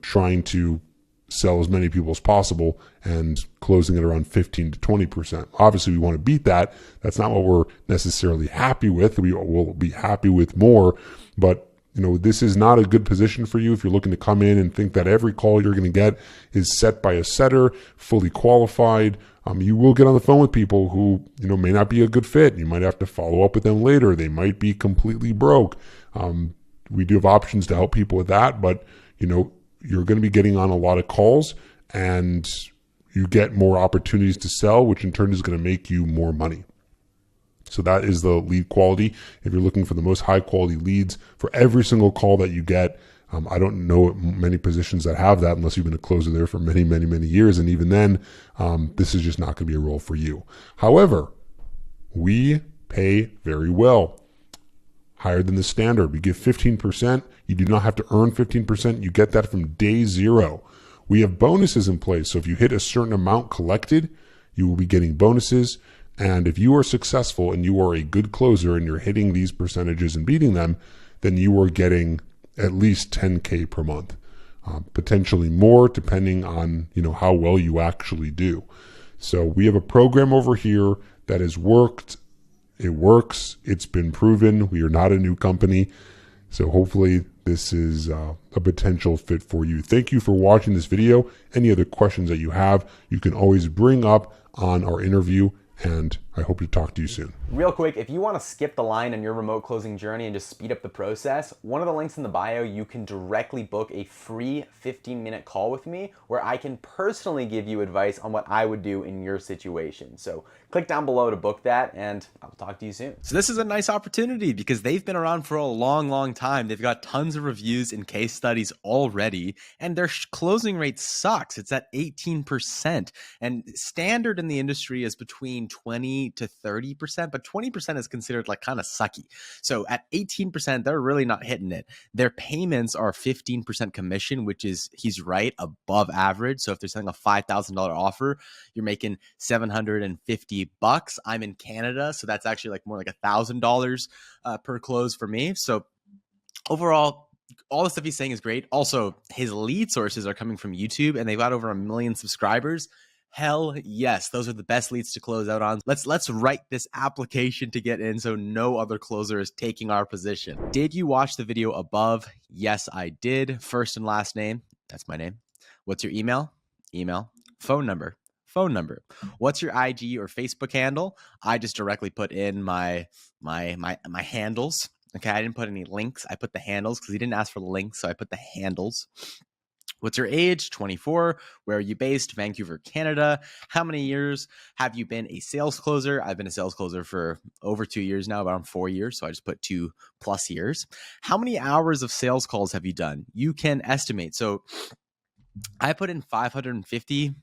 [SPEAKER 3] trying to sell as many people as possible and closing it around 15 to 20%. Obviously, we want to beat that. That's not what we're necessarily happy with. We will be happy with more, but This is not a good position for you if you're looking to come in and think that every call you're going to get is set by a setter, fully qualified. You will get on the phone with people who, may not be a good fit. You might have to follow up with them later. They might be completely broke. We do have options to help people with that, but, you're going to be getting on a lot of calls and you get more opportunities to sell, which in turn is going to make you more money. So that is the lead quality. If you're looking for the most high quality leads for every single call that you get, I don't know many positions that have that unless you've been a closer there for many, many, many years. And even then, this is just not going to be a role for you. However, we pay very well, higher than the standard. We give 15%. You do not have to earn 15%. You get that from day zero. We have bonuses in place. So if you hit a certain amount collected, you will be getting bonuses. And if you are successful and you are a good closer and you're hitting these percentages and beating them, then you are getting at least 10K per month, potentially more depending on, how well you actually do. So we have a program over here that has worked. It works. It's been proven. We are not a new company. So hopefully this is a potential fit for you. Thank you for watching this video. Any other questions that you have, you can always bring up on our interview, and I hope to talk to you soon.
[SPEAKER 2] Real quick, if you want to skip the line on your remote closing journey and just speed up the process, one of the links in the bio, you can directly book a free 15-minute call with me where I can personally give you advice on what I would do in your situation. So click down below to book that, and I'll talk to you soon.
[SPEAKER 1] So this is a nice opportunity because they've been around for a long, long time. They've got tons of reviews and case studies already, and their closing rate sucks. It's at 18%, and standard in the industry is between 20 to 30%, but 20% is considered like kind of sucky. So at 18%, they're really not hitting it. Their payments are 15% commission, which is, he's right, above average. So if they're selling a $5,000 offer, you're making $750. I'm in Canada, so that's actually like more like $1,000 per close for me. So overall, all the stuff he's saying is great. Also, his lead sources are coming from YouTube, and they've got over 1 million subscribers. Hell yes, those are the best leads to close out on. Let's write this application to get in so no other closer is taking our position. Did you watch the video above? Yes, I did. First and last name, that's my name. What's your email? Email. Phone number. Phone number. What's your IG or Facebook handle? I just directly put in my handles. Okay, I didn't put any links. I put the handles because he didn't ask for the links, so I put the handles. What's your age? 24. Where are you based? Vancouver, Canada. How many years have you been a sales closer? I've been a sales closer for over 2 years now, around 4 years. So I just put 2+ years. How many hours of sales calls have you done? You can estimate. So I put in 550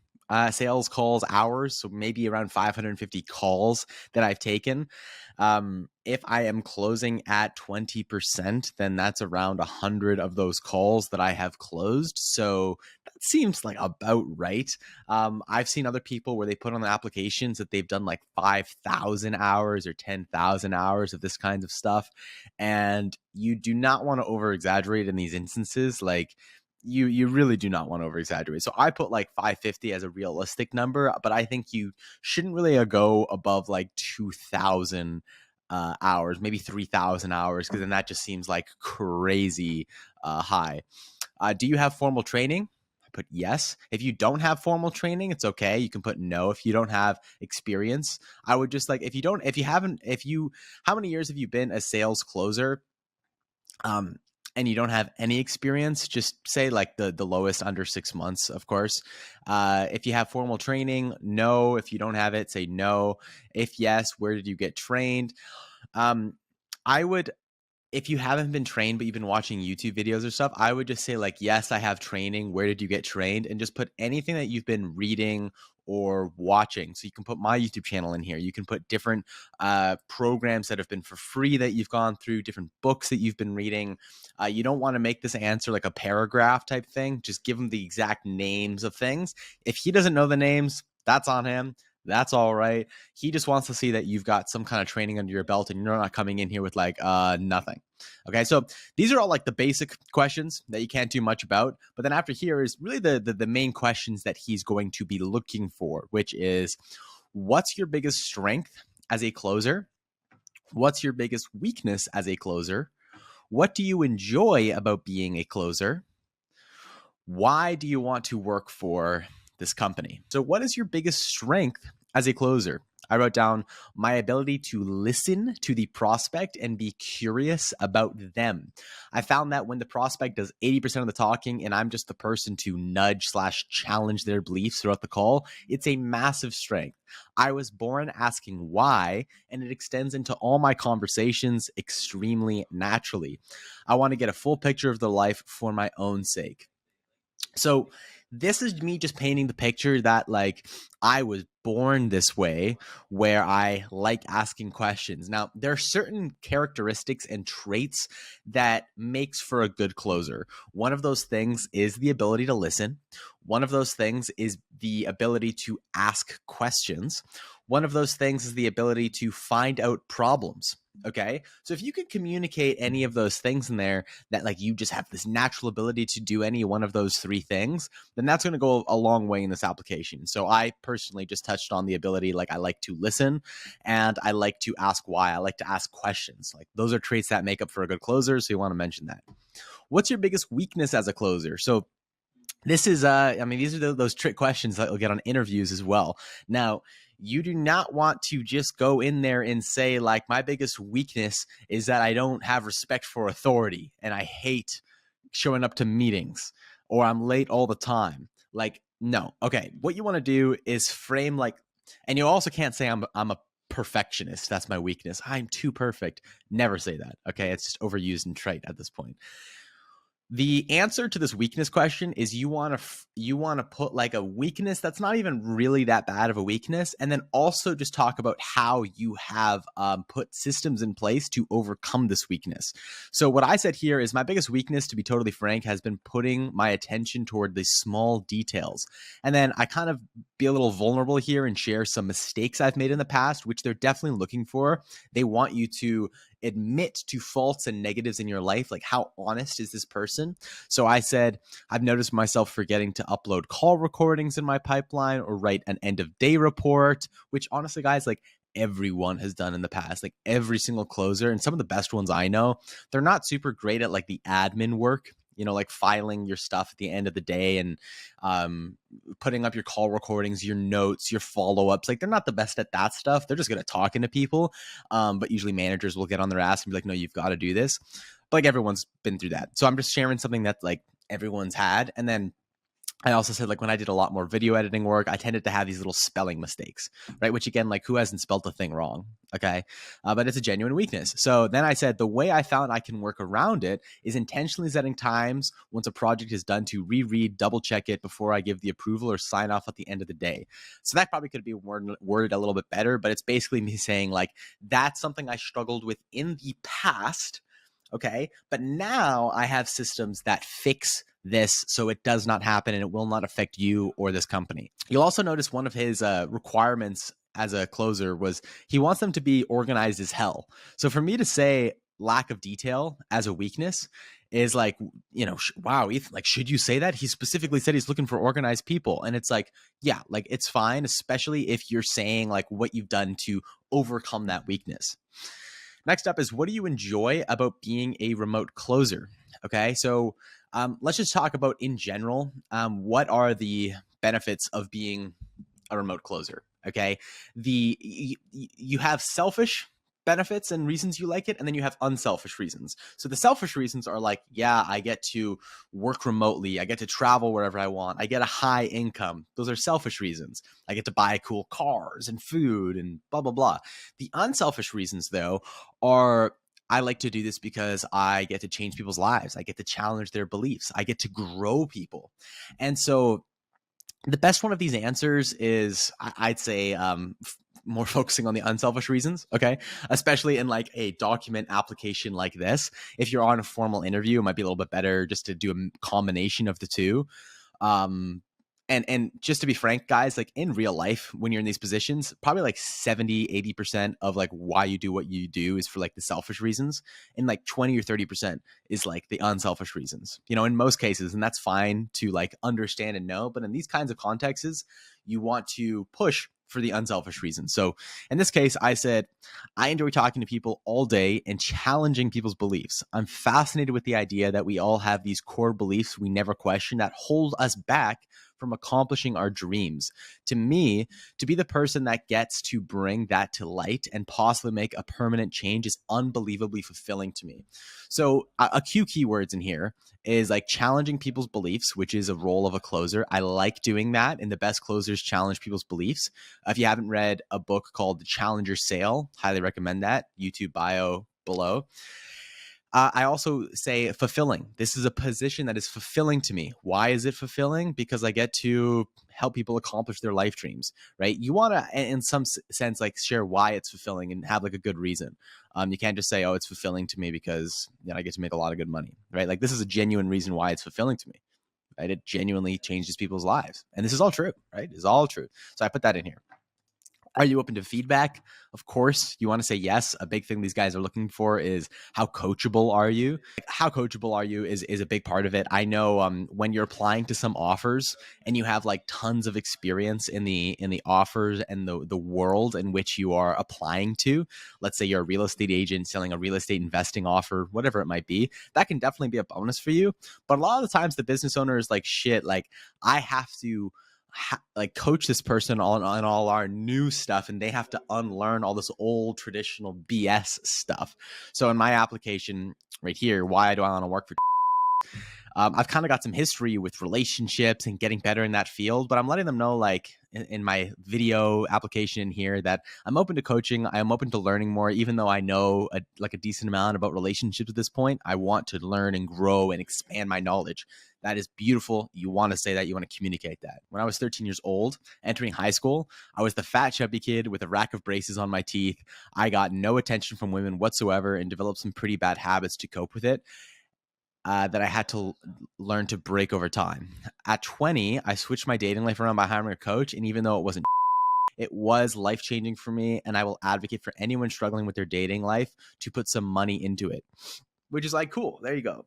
[SPEAKER 1] sales calls hours, so maybe around 550 calls that I've taken. If I am closing at 20%, then that's around 100 of those calls that I have closed. So that seems like about right. I've seen other people where they put on the applications that they've done like 5,000 hours or 10,000 hours of this kind of stuff. And you do not want to over exaggerate in these instances. Like, you really do not want to over exaggerate. So I put like 550 as a realistic number, but I think you shouldn't really go above like 2,000 hours, maybe 3,000 hours, because then that just seems like crazy high. Do you have formal training? I put yes. If you don't have formal training, it's okay. You can put no. If you don't have experience, I would just like, how many years have you been a sales closer? And you don't have any experience, just say like the lowest under 6 months, of course. If you have formal training, no. If you don't have it, say no. If yes, where did you get trained? I would, if you haven't been trained, but you've been watching YouTube videos or stuff, I would just say like, yes, I have training. Where did you get trained? And just put anything that you've been reading or watching. So you can put my YouTube channel in here. You can put different programs that have been for free that you've gone through, different books that you've been reading. You don't want to make this answer like a paragraph type thing. Just give him the exact names of things. If he doesn't know the names, that's on him. That's all right. He just wants to see that you've got some kind of training under your belt and you're not coming in here with like nothing. Okay, so these are all like the basic questions that you can't do much about. But then after here is really the main questions that he's going to be looking for, which is, what's your biggest strength as a closer? What's your biggest weakness as a closer?
[SPEAKER 2] What do you enjoy about being a closer? Why do you want to work for this company? So, what is your biggest strength as a closer? I wrote down my ability to listen to the prospect and be curious about them. I found that when the prospect does 80% of the talking and I'm just the person to nudge/challenge their beliefs throughout the call, it's a massive strength. I was born asking why, and it extends into all my conversations extremely naturally. I want to get a full picture of their life for my own sake. So this is me just painting the picture that like I was born this way, where I like asking questions. Now, there are certain characteristics and traits that makes for a good closer. One of those things is the ability to listen. One of those things is the ability to ask questions. One of those things is the ability to find out problems. Okay. So if you can communicate any of those things in there, that like you just have this natural ability to do any one of those three things, then that's going to go a long way in this application. So I personally just touched on the ability, like I like to listen and I like to ask why. I like to ask questions. Like those are traits that make up for a good closer. So you want to mention that. What's your biggest weakness as a closer? So this is, these are those trick questions that you'll get on interviews as well. Now, you do not want to just go in there and say, like, my biggest weakness is that I don't have respect for authority and I hate showing up to meetings or I'm late all the time. Like, no. Okay. What you want to do is frame like, and you also can't say I'm a perfectionist. That's my weakness. I'm too perfect. Never say that. Okay. It's just overused and trite at this point. The answer to this weakness question is you want to put like a weakness that's not even really that bad of a weakness, and then also just talk about how you have put systems in place to overcome this weakness. So what I said here is my biggest weakness, to be totally frank, has been putting my attention toward the small details. And then I kind of be a little vulnerable here and share some mistakes I've made in the past, which they're definitely looking for. They want you to admit to faults and negatives in your life. Like, how honest is this person? So I said, I've noticed myself forgetting to upload call recordings in my pipeline or write an end of day report, which honestly, guys, like everyone has done in the past, like every single closer. And some of the best ones I know, they're not super great at like the admin work, you know, like filing your stuff at the end of the day and putting up your call recordings, your notes, your follow-ups. Like they're not the best at that stuff. They're just good at talking to people. But usually managers will get on their ass and be like, no, you've got to do this. But like everyone's been through that. So I'm just sharing something that like everyone's had. And then I also said, like, when I did a lot more video editing work, I tended to have these little spelling mistakes, right? Which again, like, who hasn't spelled a thing wrong? Okay. But it's a genuine weakness. So then I said, the way I found I can work around it is intentionally setting times once a project is done to reread, double check it before I give the approval or sign off at the end of the day. So that probably could be worded a little bit better, but it's basically me saying, like, that's something I struggled with in the past. Okay. But now I have systems that fix this so it does not happen and it will not affect you or this company. You'll also notice one of his requirements as a closer was he wants them to be organized as hell. So for me to say lack of detail as a weakness is like, you know, wow, Ethan, like, should you say that? He specifically said he's looking for organized people. And it's like, yeah, like it's fine, especially if you're saying like what you've done to overcome that weakness. Next up is, what do you enjoy about being a remote closer? Okay, so let's just talk about in general, what are the benefits of being a remote closer? Okay, you have selfish benefits and reasons you like it, and then you have unselfish reasons. So the selfish reasons are like, yeah, I get to work remotely, I get to travel wherever I want, I get a high income. Those are selfish reasons. I get to buy cool cars and food and blah, blah, blah. The unselfish reasons, though, are I like to do this because I get to change people's lives. I get to challenge their beliefs. I get to grow people. And so the best one of these answers is, I'd say, more focusing on the unselfish reasons, okay? Especially in like a document application like this. If you're on a formal interview, it might be a little bit better just to do a combination of the two. And just to be frank, guys, like in real life, when you're in these positions, probably like 70, 80% of like why you do what you do is for like the selfish reasons. And like 20 or 30% is like the unselfish reasons, you know, in most cases. And that's fine to like understand and know. But in these kinds of contexts, you want to push for the unselfish reason. So in this case, I said, I enjoy talking to people all day and challenging people's beliefs. I'm fascinated with the idea that we all have these core beliefs we never question that hold us back from accomplishing our dreams. To me, to be the person that gets to bring that to light and possibly make a permanent change is unbelievably fulfilling to me. So a few keywords in here is like challenging people's beliefs, which is a role of a closer. I like doing that, and the best closers challenge people's beliefs. If you haven't read a book called The Challenger Sale, highly recommend that. YouTube bio below. I also say fulfilling. This is a position that is fulfilling to me. Why is it fulfilling? Because I get to help people accomplish their life dreams, right? You want to, in some sense, like share why it's fulfilling and have like a good reason. You can't just say, oh, it's fulfilling to me because I get to make a lot of good money, right? Like this is a genuine reason why it's fulfilling to me, right? It genuinely changes people's lives. And this is all true, right? It's all true. So I put that in here. Are you open to feedback? Of course, you want to say yes. A big thing these guys are looking for is how coachable are you? How coachable are you is a big part of it. I know when you're applying to some offers and you have like tons of experience in the offers and the world in which you are applying to. Let's say you're a real estate agent selling a real estate investing offer, whatever it might be. That can definitely be a bonus for you. But a lot of the times the business owner is like, shit, like I have to like coach this person on all our new stuff, and they have to unlearn all this old traditional BS stuff. So in my application right here, why do I want to work for I've kind of got some history with relationships and getting better in that field, but I'm letting them know like in my video application here that I'm open to coaching. I'm open to learning more, even though I know a decent amount about relationships at this point. I want to learn and grow and expand my knowledge. That is beautiful. You want to say that. You want to communicate that. When I was 13 years old, entering high school, I was the fat, chubby kid with a rack of braces on my teeth. I got no attention from women whatsoever and developed some pretty bad habits to cope with it. That I had to learn to break over time. At 20, I switched my dating life around by hiring a coach. And even though it wasn't, it was life-changing for me. And I will advocate for anyone struggling with their dating life to put some money into it, which is like, cool. There you go.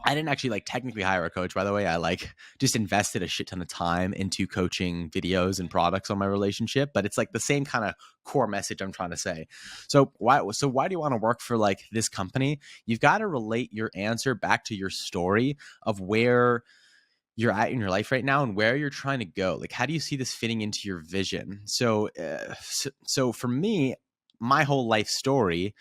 [SPEAKER 2] I didn't actually like technically hire a coach, by the way. I like just invested a shit ton of time into coaching videos and products on my relationship, but it's like the same kind of core message I'm trying to say. So why do you want to work for like this company? You've got to relate your answer back to your story of where you're at in your life right now and where you're trying to go. Like, how do you see this fitting into your vision? So for me, my whole life story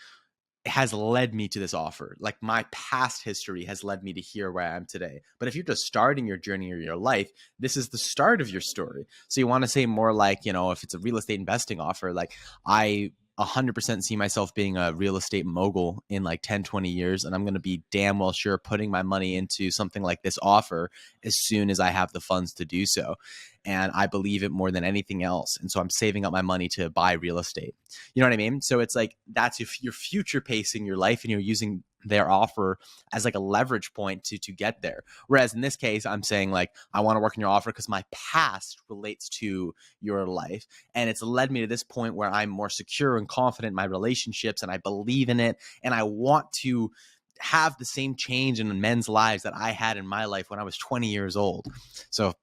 [SPEAKER 2] has led me to this offer. Like my past history has led me to here where I am today. But if you're just starting your journey or your life, this is the start of your story. So you want to say more like, if it's a real estate investing offer, like I 100% see myself being a real estate mogul in like 10, 20 years. And I'm going to be damn well sure putting my money into something like this offer as soon as I have the funds to do so. And I believe it more than anything else. And so I'm saving up my money to buy real estate. You know what I mean? So it's like, that's if you're future pacing your life and you're using their offer as like a leverage point to get there. Whereas in this case, I'm saying like, I want to work in your offer because my past relates to your life. And it's led me to this point where I'm more secure and confident in my relationships and I believe in it. And I want to have the same change in men's lives that I had in my life when I was 20 years old. So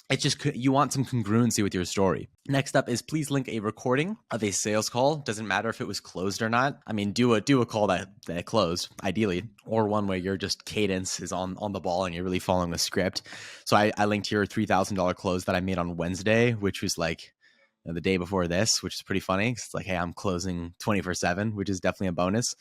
[SPEAKER 2] it's just, you want some congruency with your story. Next up is please link a recording of a sales call. Doesn't matter if it was closed or not. I mean, do a call that closed, ideally, or one where your just cadence is on the ball and you're really following a script. So I linked your $3,000 close that I made on Wednesday, which was like the day before this, which is pretty funny. It's like, hey, I'm closing 24/7, which is definitely a bonus.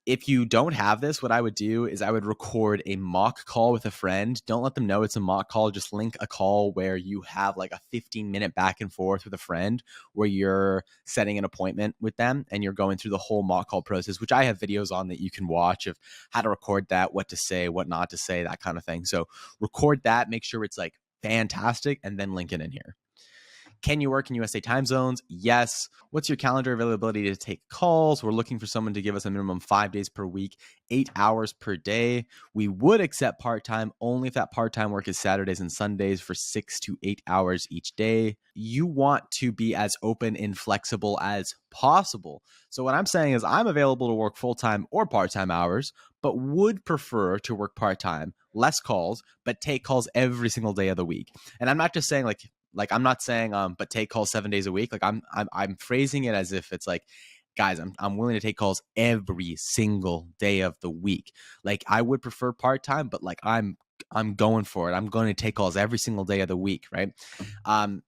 [SPEAKER 2] If you don't have this, what I would do is I would record a mock call with a friend. Don't let them know it's a mock call. Just link a call where you have like a 15-minute back and forth with a friend where you're setting an appointment with them and you're going through the whole mock call process, which I have videos on that you can watch of how to record that, what to say, what not to say, that kind of thing. So record that, make sure it's like fantastic, and then link it in here. Can you work in USA time zones? Yes. What's your calendar availability to take calls? We're looking for someone to give us a minimum 5 days per week, 8 hours per day. We would accept part-time only if that part-time work is Saturdays and Sundays for 6 to 8 hours each day. You want to be as open and flexible as possible. So what I'm saying is I'm available to work full-time or part-time hours, but would prefer to work part-time, less calls, but take calls every single day of the week. And I'm not just saying like, Like, I'm not saying, but take calls 7 days a week. Like I'm phrasing it as if it's like, guys, I'm willing to take calls every single day of the week. Like, I would prefer part-time, but like I'm going for it. I'm going to take calls every single day of the week, right?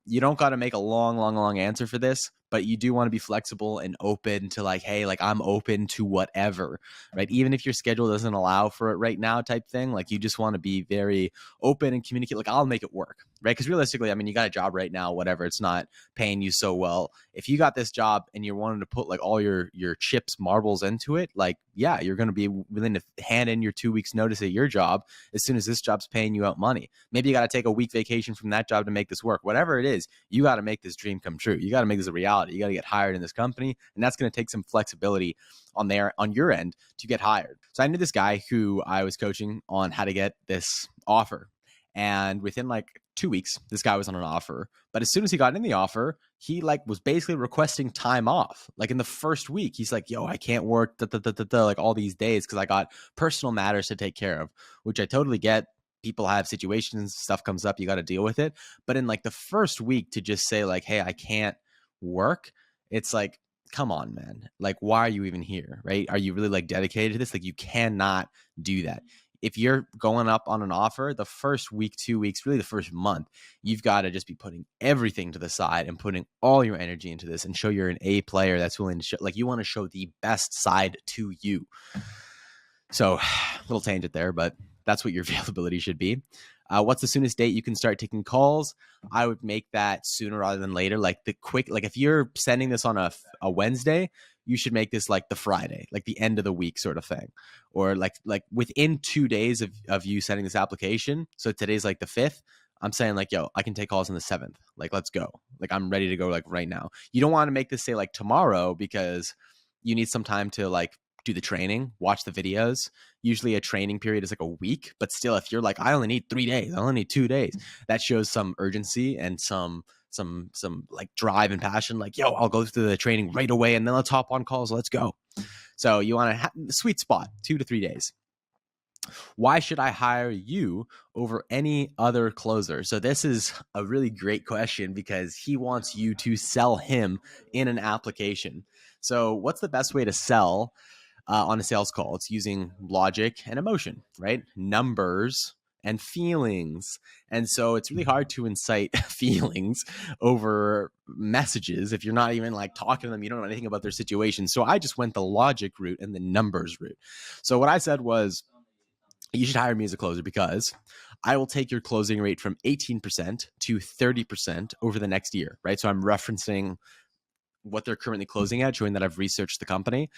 [SPEAKER 2] You don't got to make a long answer for this, but you do want to be flexible and open to like, hey, like I'm open to whatever, right? Even if your schedule doesn't allow for it right now type thing, like you just want to be very open and communicate, like I'll make it work, right? Because realistically, I mean, you got a job right now, whatever, it's not paying you so well. If you got this job and you're wanting to put like all your chips, marbles into it, like, yeah, you're going to be willing to hand in your 2 weeks notice at your job as soon as this job's paying you out money. Maybe you got to take a week vacation from that job to make this work. Whatever it is, you got to make this dream come true. You got to make this a reality. You got to get hired in this company, and that's going to take some flexibility on your end to get hired. So I knew this guy who I was coaching on how to get this offer. And within like 2 weeks, this guy was on an offer. But as soon as he got in the offer, he like was basically requesting time off. Like in the first week, he's like, yo, I can't work like all these days because I got personal matters to take care of, which I totally get. People have situations, stuff comes up, you got to deal with it. But in like the first week to just say like, hey, I can't work, it's like, come on, man. Like, why are you even here, right? Are you really like dedicated to this? Like, you cannot do that. If you're going up on an offer, the first week, 2 weeks, really the first month, you've got to just be putting everything to the side and putting all your energy into this and show you're an A player that's willing to show, like you want to show the best side to you. So little tangent there, but that's what your availability should be. What's the soonest date you can start taking calls? I would make that sooner rather than later. Like if you're sending this on a Wednesday, you should make this like the Friday, like the end of the week sort of thing. Or like within 2 days of you sending this application. So today's like the 5th. I'm saying like, yo, I can take calls on the 7th. Like, let's go. Like, I'm ready to go like right now. You don't want to make this say like tomorrow because you need some time to like do the training, watch the videos. Usually a training period is like a week, but still, if you're like, I only need 3 days, I only need 2 days, that shows some urgency and some like drive and passion. Like, yo, I'll go through the training right away and then let's hop on calls. Let's go. So you want to have the sweet spot, 2 to 3 days. Why should I hire you over any other closer? So this is a really great question because he wants you to sell him in an application. So what's the best way to sell on a sales call? It's using logic and emotion, right? Numbers and feelings. And so it's really hard to incite feelings over messages if you're not even like talking to them, you don't know anything about their situation. So I just went the logic route and the numbers route. So what I said was, you should hire me as a closer because I will take your closing rate from 18% to 30% over the next year, right? So I'm referencing what they're currently closing at, showing that I've researched the company.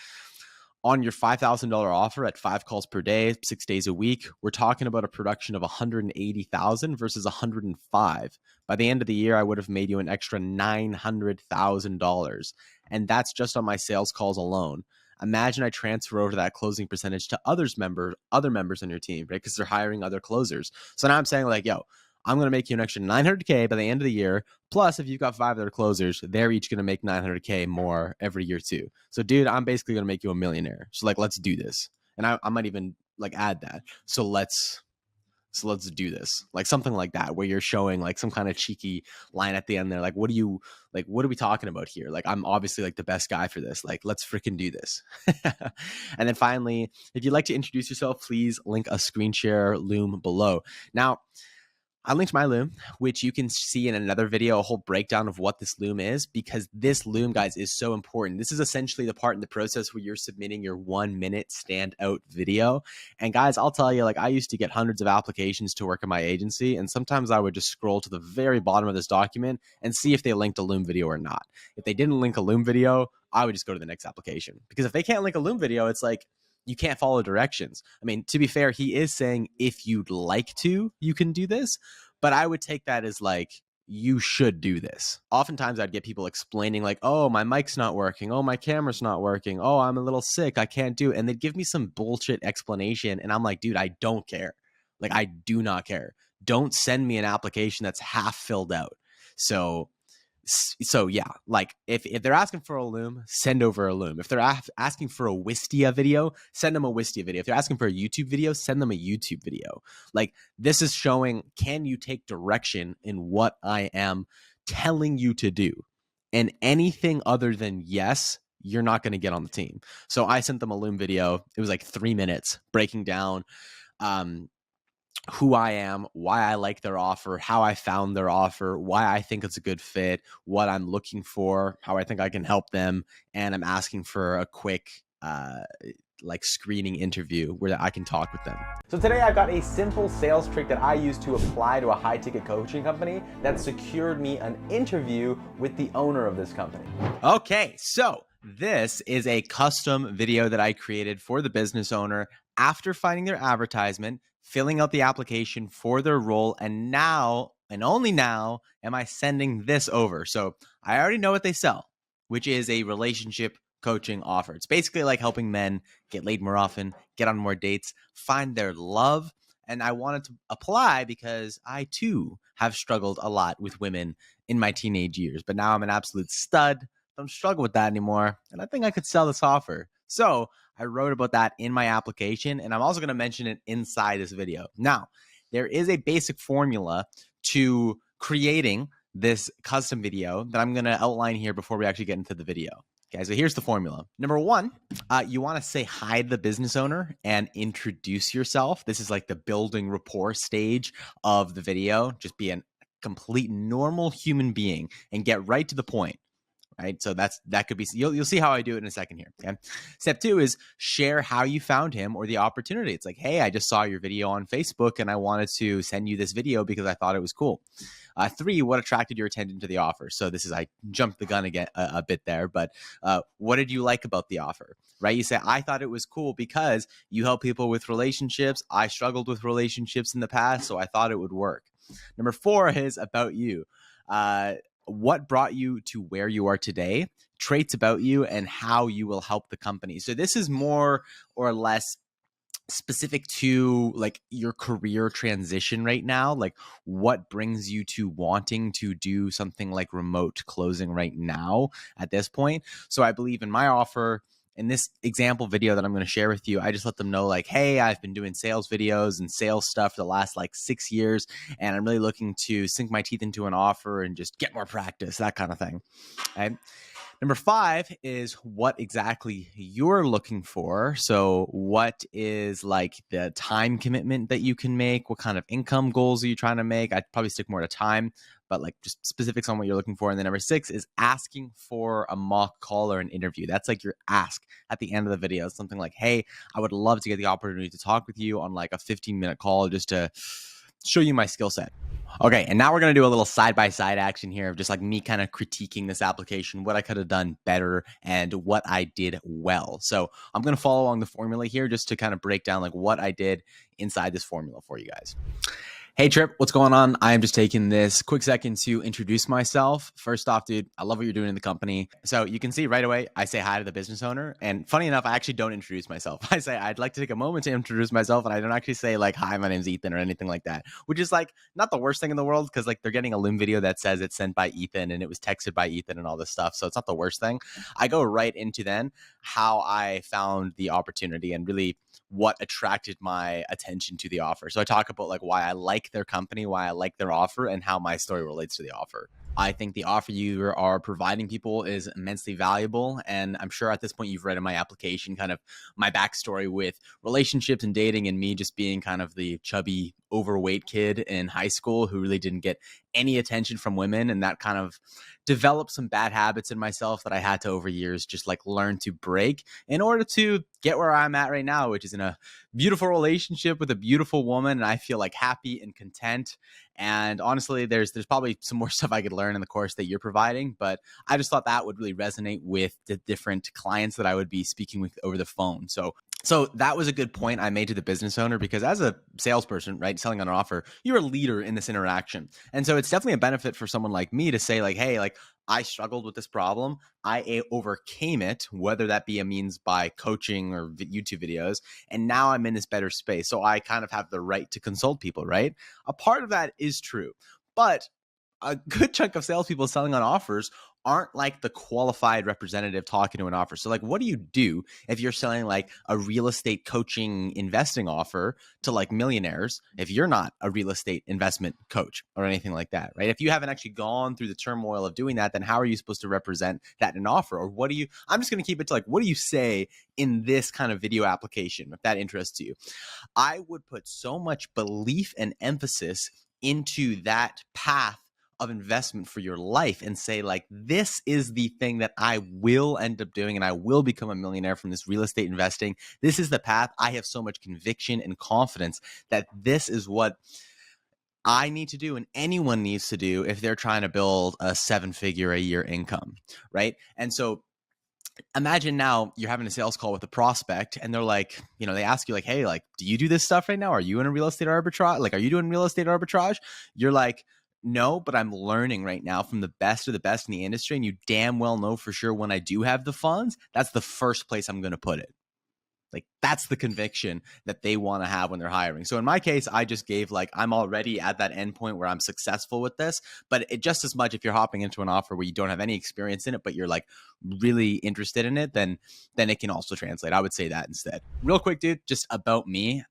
[SPEAKER 2] On your $5,000 offer at 5 calls per day, 6 days a week, we're talking about a production of $180,000 versus $105,000. By the end of the year, I would have made you an extra $900,000. And that's just on my sales calls alone. Imagine I transfer over that closing percentage to other members on your team, right? Because they're hiring other closers. So now I'm saying like, yo, I'm going to make you an extra $900K by the end of the year. Plus, if you've got 5 other closers, they're each going to make $900K more every year too. So dude, I'm basically going to make you a millionaire. So like, let's do this. And I might even like add that. So let's do this, like something like that, where you're showing like some kind of cheeky line at the end there. Like, what are we talking about here? Like, I'm obviously like the best guy for this. Like, let's freaking do this. And then finally, if you'd like to introduce yourself, please link a screen share Loom below. Now, I linked my Loom, which you can see in another video, a whole breakdown of what this Loom is, because this Loom, guys, is so important. This is essentially the part in the process where you're submitting your 1-minute standout video. And guys, I'll tell you, like, I used to get hundreds of applications to work in my agency, and sometimes I would just scroll to the very bottom of this document and see if they linked a Loom video or not. If they didn't link a Loom video, I would just go to the next application. Because if they can't link a Loom video, it's like, you can't follow directions. I mean, to be fair, he is saying if you'd like to, you can do this. But I would take that as like, you should do this. Oftentimes I'd get people explaining like, oh, my mic's not working. Oh, my camera's not working. Oh, I'm a little sick. I can't do it. And they'd give me some bullshit explanation. And I'm like, dude, I don't care. Like, I do not care. Don't send me an application that's half filled out. So So yeah, like if they're asking for a loom, send over a loom. If they're asking for a Wistia video, send them a Wistia video. If they're asking for a YouTube video, send them a YouTube video. Like, this is showing, can you take direction in what I am telling you to do? And anything other than yes, you're not going to get on the team. So I sent them a loom video. It was like 3 minutes breaking down who I am, why I like their offer, how I found their offer, why I think it's a good fit, what I'm looking for, how I think I can help them. And I'm asking for a quick like screening interview where I can talk with them. So today I've got a simple sales trick that I use to apply to a high ticket coaching company that secured me an interview with the owner of this company. Okay, so this is a custom video that I created for the business owner after finding their advertisement, filling out the application for their role, and now, and only now, am I sending this over. So I already know what they sell, which is a relationship coaching offer. It's basically like helping men get laid more often, get on more dates, find their love. And I wanted to apply because I too have struggled a lot with women in my teenage years, but now I'm an absolute stud. Don't struggle with that anymore. And I think I could sell this offer. So I wrote about that in my application, and I'm also going to mention it inside this video. Now, there is a basic formula to creating this custom video that I'm going to outline here before we actually get into the video. Okay, so here's the formula. Number one, you want to say hi to the business owner and introduce yourself. This is like the building rapport stage of the video. Just be a complete normal human being and get right to the point. Right. So that could be, you'll see how I do it in a second here. Okay. Step two is share how you found him or the opportunity. It's like, hey, I just saw your video on Facebook and I wanted to send you this video because I thought it was cool. Three, what attracted your attention to the offer? So this is, I jumped the gun again a bit there, but what did you like about the offer? Right. You say, I thought it was cool because you help people with relationships. I struggled with relationships in the past, so I thought it would work. Number four is about you. What brought you to where you are today, traits about you, and how you will help the company. So this is more or less specific to like your career transition right now, like what brings you to wanting to do something like remote closing right now at this point. So I believe in my offer, in this example video that I'm going to share with you, I just let them know like, hey, I've been doing sales videos and sales stuff for the last like 6 years, and I'm really looking to sink my teeth into an offer and just get more practice, that kind of thing. Right? Number five is what exactly you're looking for. So what is like the time commitment that you can make? What kind of income goals are you trying to make? I'd probably stick more to time, but like just specifics on what you're looking for. And then number six is asking for a mock call or an interview. That's like your ask at the end of the video. It's something like, hey, I would love to get the opportunity to talk with you on like a 15-minute call just to show you my skill set. Okay, and now we're going to do a little side-by-side action here of just like me kind of critiquing this application, what I could have done better and what I did well. So I'm going to follow along the formula here just to kind of break down like what I did inside this formula for you guys. Hey Trip, what's going on? I am just taking this quick second to introduce myself. First off, dude, I love what you're doing in the company. So you can see right away, I say hi to the business owner. And funny enough, I actually don't introduce myself. I say, I'd like to take a moment to introduce myself. And I don't actually say like, hi, my name's Ethan or anything like that, which is like not the worst thing in the world because like they're getting a Loom video that says it's sent by Ethan and it was texted by Ethan and all this stuff. So it's not the worst thing. I go right into then how I found the opportunity and really what attracted my attention to the offer. So I talk about like why I like their company, why I like their offer, and how my story relates to the offer. I think the offer you are providing people is immensely valuable. And I'm sure at this point you've read in my application kind of my backstory with relationships and dating and me just being kind of the chubby, overweight kid in high school who really didn't get any attention from women. And that kind of developed some bad habits in myself that I had to over years just like learn to break in order to get where I'm at right now, which is in a beautiful relationship with a beautiful woman. And I feel like happy and content. And honestly, there's probably some more stuff I could learn in the course that you're providing, but I just thought that would really resonate with the different clients that I would be speaking with over the phone. So that was a good point I made to the business owner because as a salesperson, right, selling on an offer, you're a leader in this interaction. And so it's definitely a benefit for someone like me to say like, hey, like I struggled with this problem. I overcame it, whether that be a means by coaching or YouTube videos. And now I'm in this better space. So I kind of have the right to consult people, right? A part of that is true. But a good chunk of salespeople selling on offers aren't like the qualified representative talking to an offer. So like, what do you do if you're selling like a real estate coaching investing offer to like millionaires if you're not a real estate investment coach or anything like that, right? If you haven't actually gone through the turmoil of doing that, then how are you supposed to represent that in an offer? Or what do you, I'm just going to keep it to like, what do you say in this kind of video application if that interests you? I would put so much belief and emphasis into that path of investment for your life and say like, this is the thing that I will end up doing and I will become a millionaire from this real estate investing. This is the path. I have so much conviction and confidence that this is what I need to do and anyone needs to do if they're trying to build a 7-figure a year income, right? And so imagine now you're having a sales call with a prospect and they're like, you know, they ask you like, hey, like, do you do this stuff right now? Are you in a real estate arbitrage? Like, are you doing real estate arbitrage? You're like, no, but I'm learning right now from the best of the best in the industry. And you damn well know for sure when I do have the funds, that's the first place I'm going to put it. Like, that's the conviction that they want to have when they're hiring. So in my case, I just gave like, I'm already at that endpoint where I'm successful with this, but it just as much if you're hopping into an offer where you don't have any experience in it, but you're like really interested in it, then it can also translate. I would say that instead. Real quick, dude, just about me.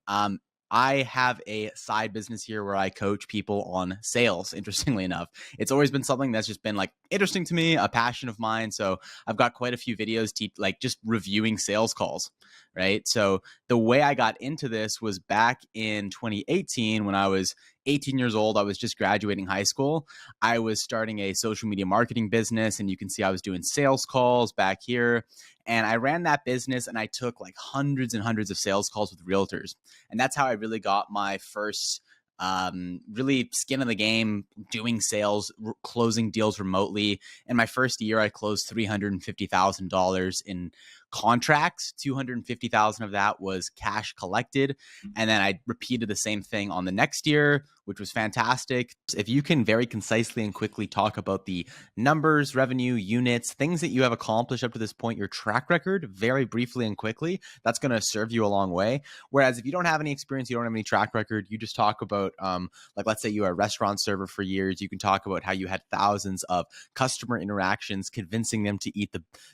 [SPEAKER 2] I have a side business here where I coach people on sales. Interestingly enough, it's always been something that's just been like interesting to me, a passion of mine. So I've got quite a few videos like just reviewing sales calls, right? So the way I got into this was back in 2018 when I was 18 years old. I was just graduating high school. I was starting a social media marketing business, and you can see I was doing sales calls back here. And I ran that business and I took like hundreds and hundreds of sales calls with realtors. And that's how I really got my first really skin in the game, doing sales, closing deals remotely. In my first year, I closed $350,000 in contracts. 250,000 of that was cash collected. And then I repeated the same thing on the next year, which was fantastic. If you can very concisely and quickly talk about the numbers, revenue, units, things that you have accomplished up to this point, your track record, very briefly and quickly, that's going to serve you a long way. Whereas if you don't have any experience, you don't have any track record, you just talk about, like, let's say you were a restaurant server for years, you can talk about how you had thousands of customer interactions, convincing them to eat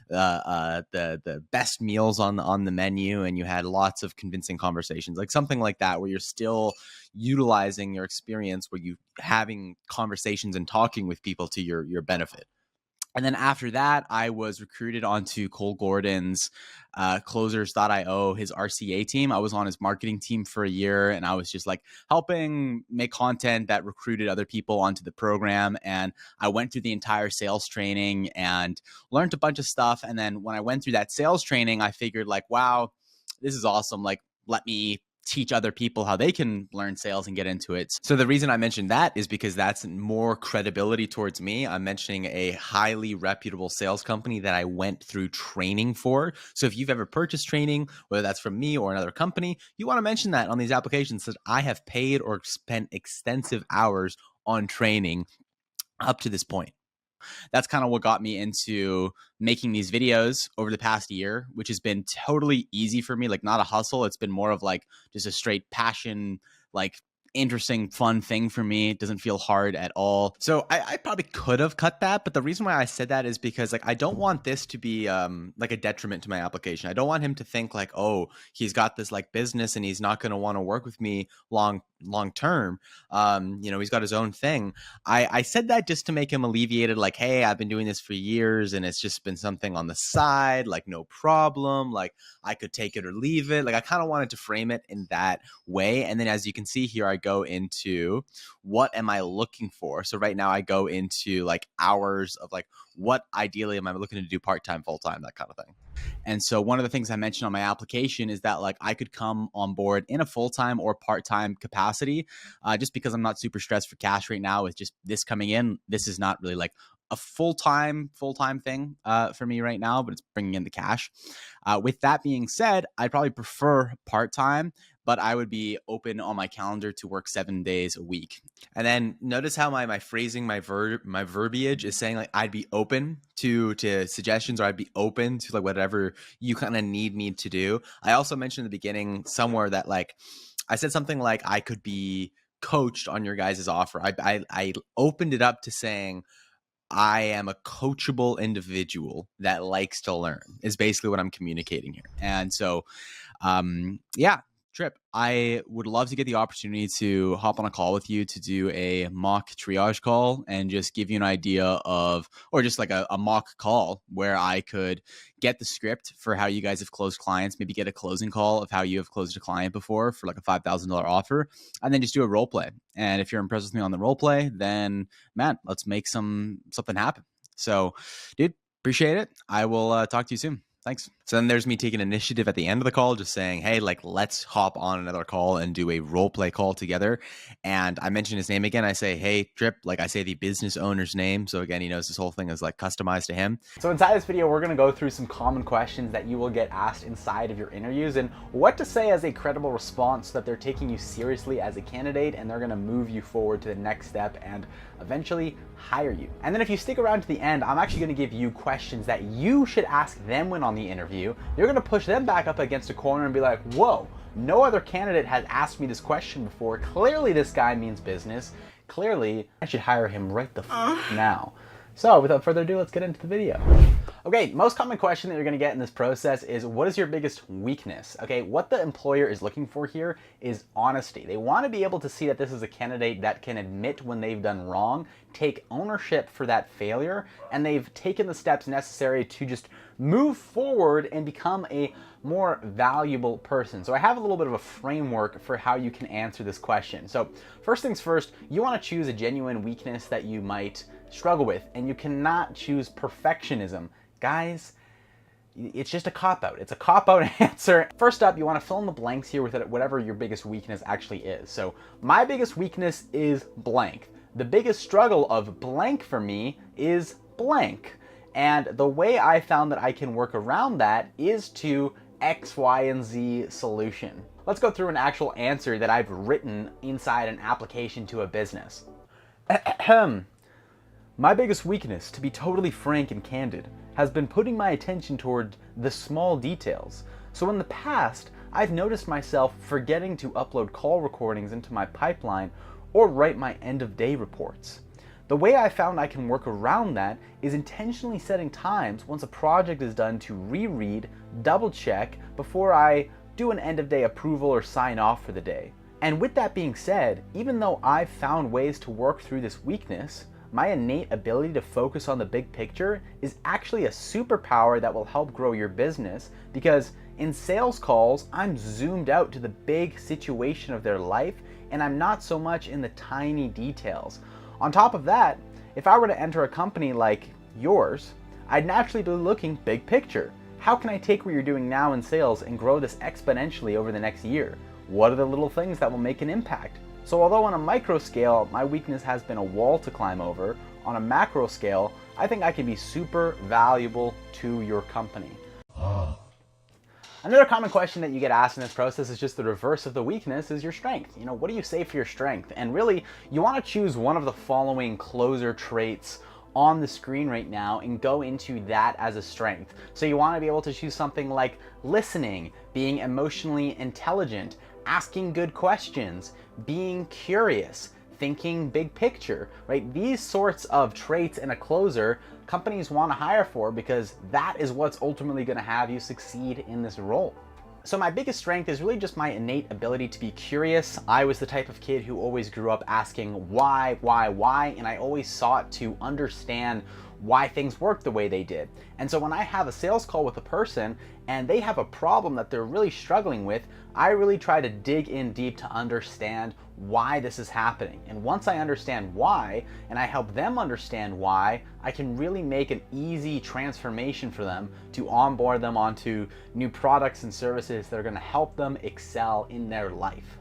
[SPEAKER 2] the best meals on the menu, and you had lots of convincing conversations, like something like that, where you're still utilizing your experience, where you having conversations and talking with people to your benefit. And then after that, I was recruited onto Cole Gordon's Closers.io, his RCA team. I was on his marketing team for a year, and I was just like helping make content that recruited other people onto the program. And I went through the entire sales training and learned a bunch of stuff. And then when I went through that sales training, I figured like, wow, this is awesome. Like, let me teach other people how they can learn sales and get into it. So the reason I mentioned that is because that's more credibility towards me. I'm mentioning a highly reputable sales company that I went through training for. So if you've ever purchased training, whether that's from me or another company, you want to mention that on these applications, that I have paid or spent extensive hours on training up to this point. That's kind of what got me into making these videos over the past year, which has been totally easy for me, like not a hustle. It's been more of like just a straight passion, like interesting, fun thing for me. It doesn't feel hard at all. So I probably could have cut that, but the reason why I said that is because like I don't want this to be like a detriment to my application. I don't want him to think like, oh, he's got this like business and he's not going to want to work with me long term. He's got his own thing. I said that just to make him alleviated, like, hey, I've been doing this for years and it's just been something on the side, like no problem, like I could take it or leave it. Like I kind of wanted to frame it in that way. And then as you can see here, I go into what am I looking for. So right now I go into like hours of like, what ideally am I looking to do part-time, full-time, that kind of thing. And so one of the things I mentioned on my application is that like I could come on board in a full-time or part-time capacity, just because I'm not super stressed for cash right now with just this coming in. This is not really like a full-time thing for me right now, but it's bringing in the cash. With that being said, I'd probably prefer part-time, but I would be open on my calendar to work 7 days a week. And then notice how my phrasing, my verbiage is saying like I'd be open to suggestions, or I'd be open to like whatever you kind of need me to do. I also mentioned in the beginning somewhere that like I said something like I could be coached on your guys' offer. I opened it up to saying, I am a coachable individual that likes to learn, is basically what I'm communicating here. And so, yeah, Trip, I would love to get the opportunity to hop on a call with you to do a mock triage call and just give you an idea of, or just like a mock call where I could get the script for how you guys have closed clients, maybe get a closing call of how you have closed a client before for like a $5,000 offer, and then just do a role play. And if you're impressed with me on the role play, then man, let's make something happen. So, dude, appreciate it. I will talk to you soon. Thanks. So then there's me taking initiative at the end of the call, just saying, hey, like, let's hop on another call and do a role play call together. And I mention his name again. I say, hey, Trip, like I say the business owner's name. So again, he knows this whole thing is like customized to him.
[SPEAKER 1] So inside this video, we're going to go through some common questions that you will get asked inside of your interviews and what to say as a credible response so that they're taking you seriously as a candidate and they're going to move you forward to the next step and eventually hire you. And then if you stick around to the end, I'm actually going to give you questions that you should ask them when on the interview. You're going to push them back up against a corner and be like, whoa, no other candidate has asked me this question before. Clearly this guy means business. Clearly I should hire him right the now. So without further ado, let's get into the video. Okay, most common question that you're gonna get in this process is, what is your biggest weakness? Okay, what the employer is looking for here is honesty. They wanna be able to see that this is a candidate that can admit when they've done wrong, take ownership for that failure, and they've taken the steps necessary to just move forward and become a more valuable person. So I have a little bit of a framework for how you can answer this question. So first things first, you wanna choose a genuine weakness that you might struggle with, and you cannot choose perfectionism. Guys, it's just a cop-out. It's a cop-out answer. First up, you want to fill in the blanks here with whatever your biggest weakness actually is. So my biggest weakness is blank. The biggest struggle of blank for me is blank. And the way I found that I can work around that is to X, Y, and Z solution. Let's go through an actual answer that I've written inside an application to a business. My biggest weakness, to be totally frank and candid, has been putting my attention toward the small details. So in the past, I've noticed myself forgetting to upload call recordings into my pipeline or write my end of day reports. The way I found I can work around that is intentionally setting times once a project is done to reread, double check before I do an end of day approval or sign off for the day. And with that being said, even though I've found ways to work through this weakness, my innate ability to focus on the big picture is actually a superpower that will help grow your business, because in sales calls, I'm zoomed out to the big situation of their life and I'm not so much in the tiny details. On top of that, if I were to enter a company like yours, I'd naturally be looking big picture. How can I take what you're doing now in sales and grow this exponentially over the next year? What are the little things that will make an impact? So although on a micro scale, my weakness has been a wall to climb over, on a macro scale, I think I can be super valuable to your company. Another common question that you get asked in this process is just the reverse of the weakness is your strength. You know, what do you say for your strength? And really, you want to choose one of the following closer traits on the screen right now and go into that as a strength. So you want to be able to choose something like listening, being emotionally intelligent, asking good questions, being curious, thinking big picture, right? These sorts of traits in a closer, companies want to hire for because that is what's ultimately going to have you succeed in this role. So my biggest strength is really just my innate ability to be curious. I was the type of kid who always grew up asking why, and I always sought to understand why things work the way they did. And so when I have a sales call with a person and they have a problem that they're really struggling with, I really try to dig in deep to understand why this is happening. And once I understand why, and I help them understand why, I can really make an easy transformation for them to onboard them onto new products and services that are going to help them excel in their life.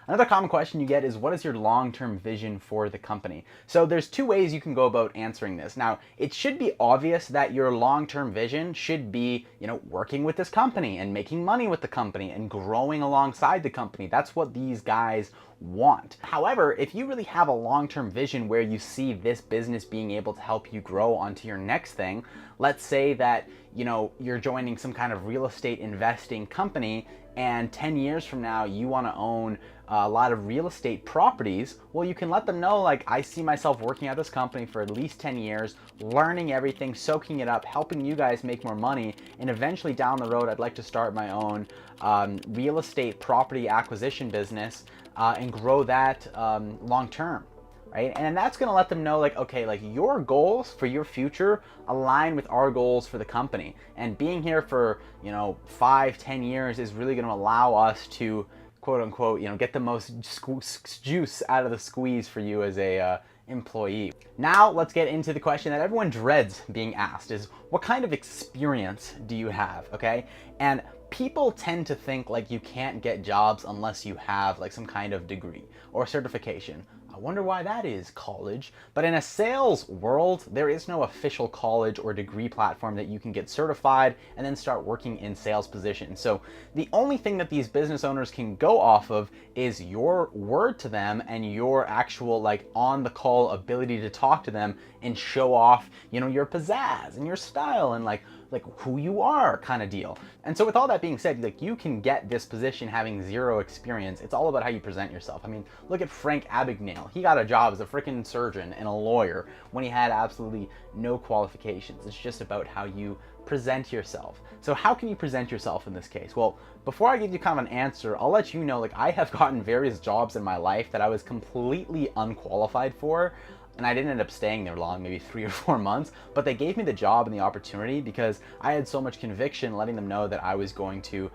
[SPEAKER 1] Another common question you get is, what is your long-term vision for the company? So there's two ways you can go about answering this. Now, it should be obvious that your long-term vision should be, working with this company and making money with the company and growing alongside the company. That's what these guys want. However, if you really have a long-term vision where you see this business being able to help you grow onto your next thing, let's say that, you're joining some kind of real estate investing company
[SPEAKER 2] and 10 years from now you want to own a lot of real estate properties, well, you can let them know, like, I see myself working at this company for at least 10 years, learning everything, soaking it up, helping you guys make more money, and eventually down the road I'd like to start my own real estate property acquisition business and grow that long term. Right? And that's going to let them know, like, okay, like, your goals for your future align with our goals for the company. And being here for, 5-10 years is really going to allow us to, quote unquote, get the most juice out of the squeeze for you as a employee. Now let's get into the question that everyone dreads being asked, is what kind of experience do you have? Okay. And people tend to think like you can't get jobs unless you have like some kind of degree or certification. I wonder why that is, college. But in a sales world, there is no official college or degree platform that you can get certified and then start working in sales positions. So the only thing that these business owners can go off of is your word to them and your actual like on the call ability to talk to them and show off, your pizzazz and your style and like who you are kind of deal. And so with all that being said, like, you can get this position having zero experience. It's all about how you present yourself. I mean, look at Frank Abagnale. He got a job as a freaking surgeon and a lawyer when he had absolutely no qualifications. It's just about how you present yourself. So how can you present yourself in this case? Well, before I give you kind of an answer, I'll let you know, like, I have gotten various jobs in my life that I was completely unqualified for. And I didn't end up staying there long, maybe 3 or 4 months, but they gave me the job and the opportunity because I had so much conviction letting them know that I was going to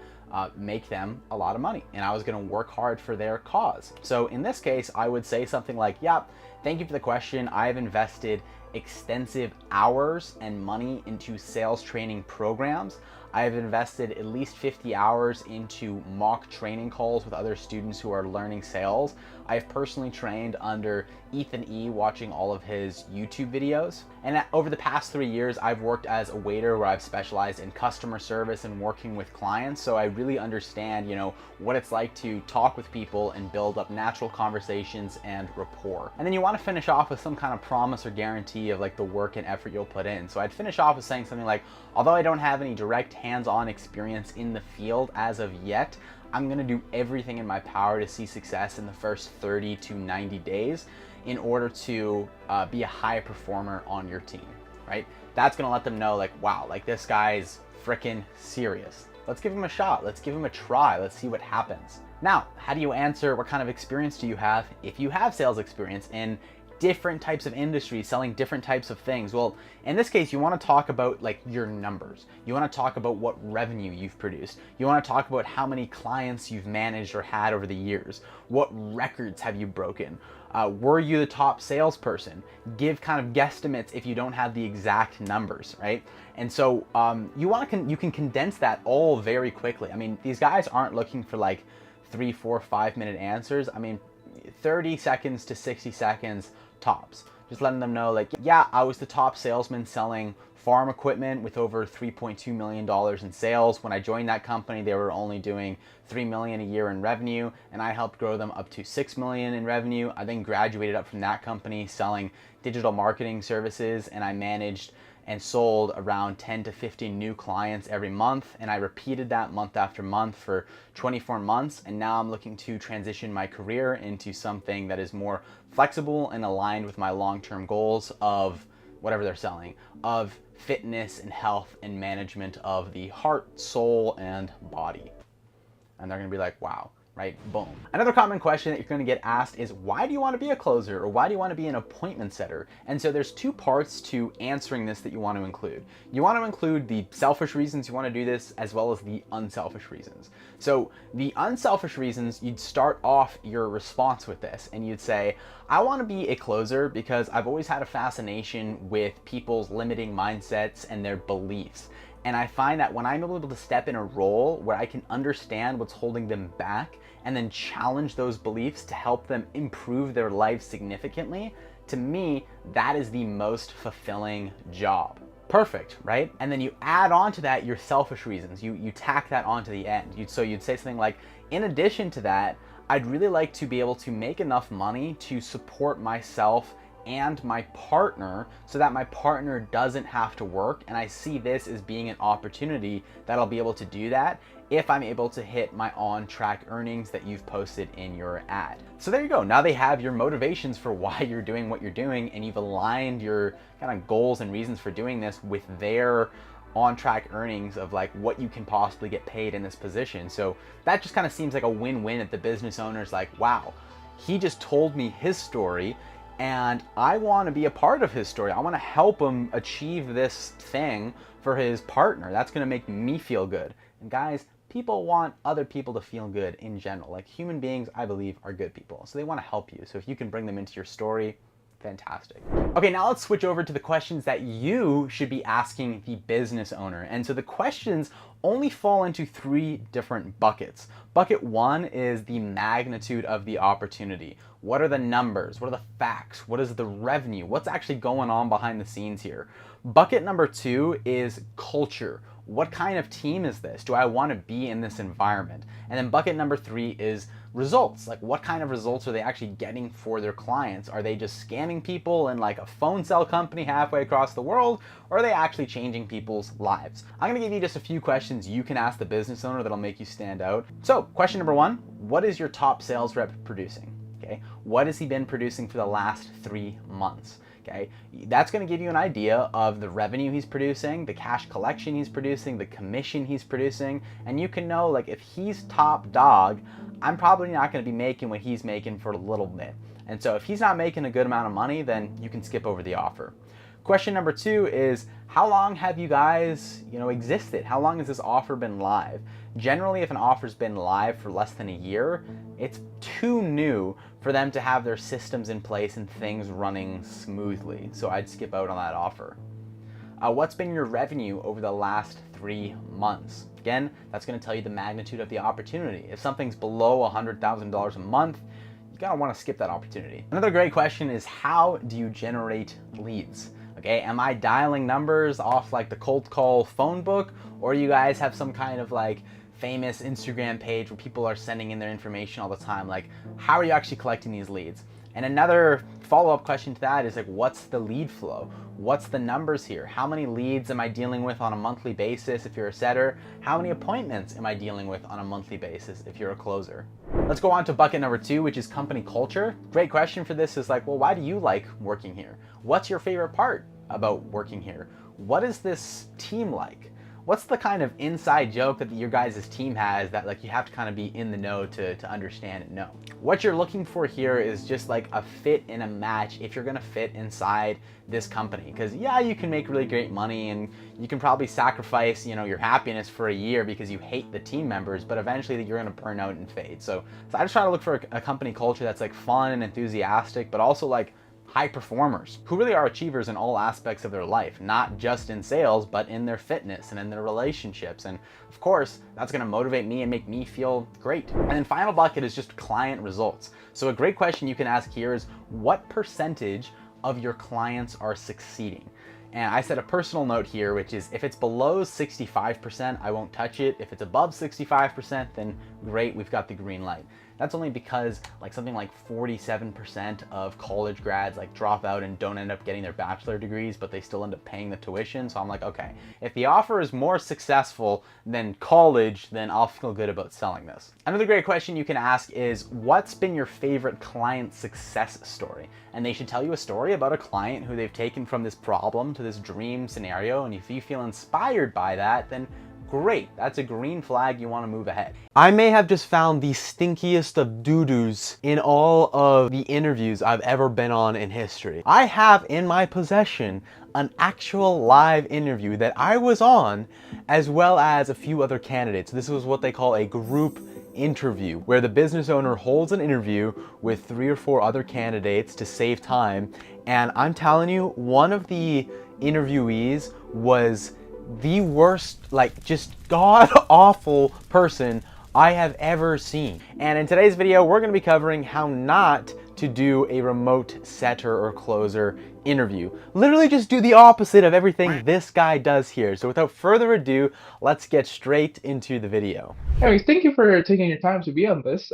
[SPEAKER 2] make them a lot of money and I was going to work hard for their cause. So in this case, I would say something like, yeah, thank you for the question. I have invested extensive hours and money into sales training programs. I have invested at least 50 hours into mock training calls with other students who are learning sales. I've personally trained under Ethan E, watching all of his YouTube videos. And over the past 3 years, I've worked as a waiter where I've specialized in customer service and working with clients. So I really understand, what it's like to talk with people and build up natural conversations and rapport. And then you want to finish off with some kind of promise or guarantee of like the work and effort you'll put in. So I'd finish off with saying something like, although I don't have any direct hands-on experience in the field as of yet, I'm gonna do everything in my power to see success in the first 30 to 90 days in order to be a high performer on your team, right? That's gonna let them know, like, wow, like, this guy's freaking serious. Let's give him a shot. Let's give him a try. Let's see what happens. Now, how do you answer what kind of experience do you have if you have sales experience in different types of industries, selling different types of things? Well, in this case, you want to talk about like your numbers. You want to talk about what revenue you've produced. You want to talk about how many clients you've managed or had over the years. What records have you broken? Were you the top salesperson? Give kind of guesstimates if you don't have the exact numbers, right? And so you can condense that all very quickly. I mean, these guys aren't looking for like 3, 4, 5 minute answers. I mean, 30 seconds to 60 seconds tops. Just letting them know, like, yeah, I was the top salesman selling farm equipment with over $3.2 million in sales. When I joined that company, they were only doing $3 million a year in revenue, and I helped grow them up to $6 million in revenue. I then graduated up from that company selling digital marketing services, and I managed and sold around 10 to 15 new clients every month. And I repeated that month after month for 24 months. And now I'm looking to transition my career into something that is more flexible and aligned with my long-term goals of whatever they're selling, of fitness and health and management of the heart, soul, and body. And they're gonna be like, wow. Right? Boom. Another common question that you're going to get asked is, why do you want to be a closer, or why do you want to be an appointment setter? And so there's 2 parts to answering this that you want to include. You want to include the selfish reasons you want to do this, as well as the unselfish reasons. So the unselfish reasons, you'd start off your response with this and you'd say, I want to be a closer because I've always had a fascination with people's limiting mindsets and their beliefs. And I find that when I'm able to step in a role where I can understand what's holding them back and then challenge those beliefs to help them improve their life significantly, to me, that is the most fulfilling job. Perfect, right? And then you add on to that your selfish reasons. You tack that onto the end. So you'd say something like, in addition to that, I'd really like to be able to make enough money to support myself and my partner so that my partner doesn't have to work. And I see this as being an opportunity that I'll be able to do that if I'm able to hit my on-track earnings that you've posted in your ad. So there you go. Now they have your motivations for why you're doing what you're doing, and you've aligned your kind of goals and reasons for doing this with their on-track earnings of like what you can possibly get paid in this position. So that just kind of seems like a win-win that the business owner's like, wow, he just told me his story and I want to be a part of his story. I want to help him achieve this thing for his partner. That's going to make me feel good. And guys, people want other people to feel good in general. Like human beings, I believe, are good people. So they want to help you. So if you can bring them into your story, fantastic. Okay, now let's switch over to the questions that you should be asking the business owner. And so the questions only fall into 3 different buckets. Bucket 1 is the magnitude of the opportunity. What are the numbers? What are the facts? What is the revenue? What's actually going on behind the scenes here? Bucket number 2 is culture. What kind of team is this? Do I want to be in this environment? And then bucket number 3 is results. Like what kind of results are they actually getting for their clients? Are they just scamming people in like a phone cell company halfway across the world? Or are they actually changing people's lives? I'm going to give you just a few questions you can ask the business owner that'll make you stand out. So question number 1, what is your top sales rep producing? Okay, what has he been producing for the last 3 months? Okay, that's going to give you an idea of the revenue he's producing, the cash collection he's producing, the commission he's producing, and you can know like if he's top dog, I'm probably not going to be making what he's making for a little bit. And so if he's not making a good amount of money, then you can skip over the offer. Question number 2 is how long have you guys, existed? How long has this offer been live? Generally, if an offer's been live for less than a year, it's too new for them to have their systems in place and things running smoothly. So I'd skip out on that offer. What's been your revenue over the last 3 months? Again, that's going to tell you the magnitude of the opportunity. If something's below $100,000 a month, you gotta want to skip that opportunity. Another great question is how do you generate leads? Okay, am I dialing numbers off like the cold call phone book, or you guys have some kind of like famous Instagram page where people are sending in their information all the time? Like, how are you actually collecting these leads? And another follow-up question to that is like, what's the lead flow? What's the numbers here? How many leads am I dealing with on a monthly basis if you're a setter? How many appointments am I dealing with on a monthly basis if you're a closer? Let's go on to bucket number 2, which is company culture. Great question for this is like, well, why do you like working here? What's your favorite part about working here? What is this team like? What's the kind of inside joke that your guys' team has that like you have to kind of be in the know to understand and know? What you're looking for here is just like a fit and a match if you're gonna fit inside this company. Because yeah, you can make really great money and you can probably sacrifice, your happiness for a year because you hate the team members, but eventually you're gonna burn out and fade. So I just try to look for a company culture that's like fun and enthusiastic, but also like high performers who really are achievers in all aspects of their life, not just in sales, but in their fitness and in their relationships. And of course, that's going to motivate me and make me feel great. And then final bucket is just client results. So a great question you can ask here is what percentage of your clients are succeeding? And I set a personal note here, which is if it's below 65%, I won't touch it. If it's above 65%, then great, we've got the green light. That's only because like something like 47% of college grads like drop out and don't end up getting their bachelor degrees, but they still end up paying the tuition. So I'm like, okay, if the offer is more successful than college, then I'll feel good about selling this. Another great question you can ask is what's been your favorite client success story? And they should tell you a story about a client who they've taken from this problem to this dream scenario. And if you feel inspired by that, then great, that's a green flag, you want to move ahead. I may have just found the stinkiest of doo-doos in all of the interviews I've ever been on in history. I have in my possession an actual live interview that I was on, as well as a few other candidates. This was what they call a group interview, where the business owner holds an interview with 3 or 4 other candidates to save time. And I'm telling you, one of the interviewees was the worst, like just god awful person I have ever seen. And in today's video, we're gonna be covering how not to do a remote setter or closer interview. Literally just do the opposite of everything this guy does here. So without further ado, let's get straight into the video.
[SPEAKER 4] Anyways, thank you for taking your time to be on this.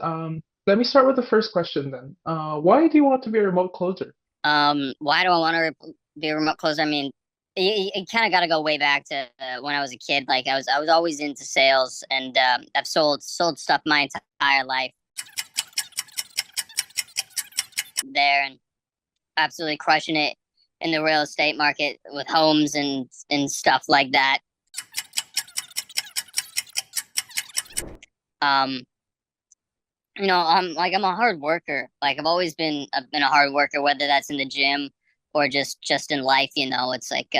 [SPEAKER 4] Let me start with the first question then. Why do you want to be a remote closer?
[SPEAKER 5] Why do I want to be a remote closer? I mean, you kind of got to go way back to when I was a kid. Like I was always into sales, and I've sold stuff my entire life there, and absolutely crushing it in the real estate market with homes and stuff like that. Um, I'm a hard worker. Like I've always been a hard worker, whether that's in the gym or just in life. It's like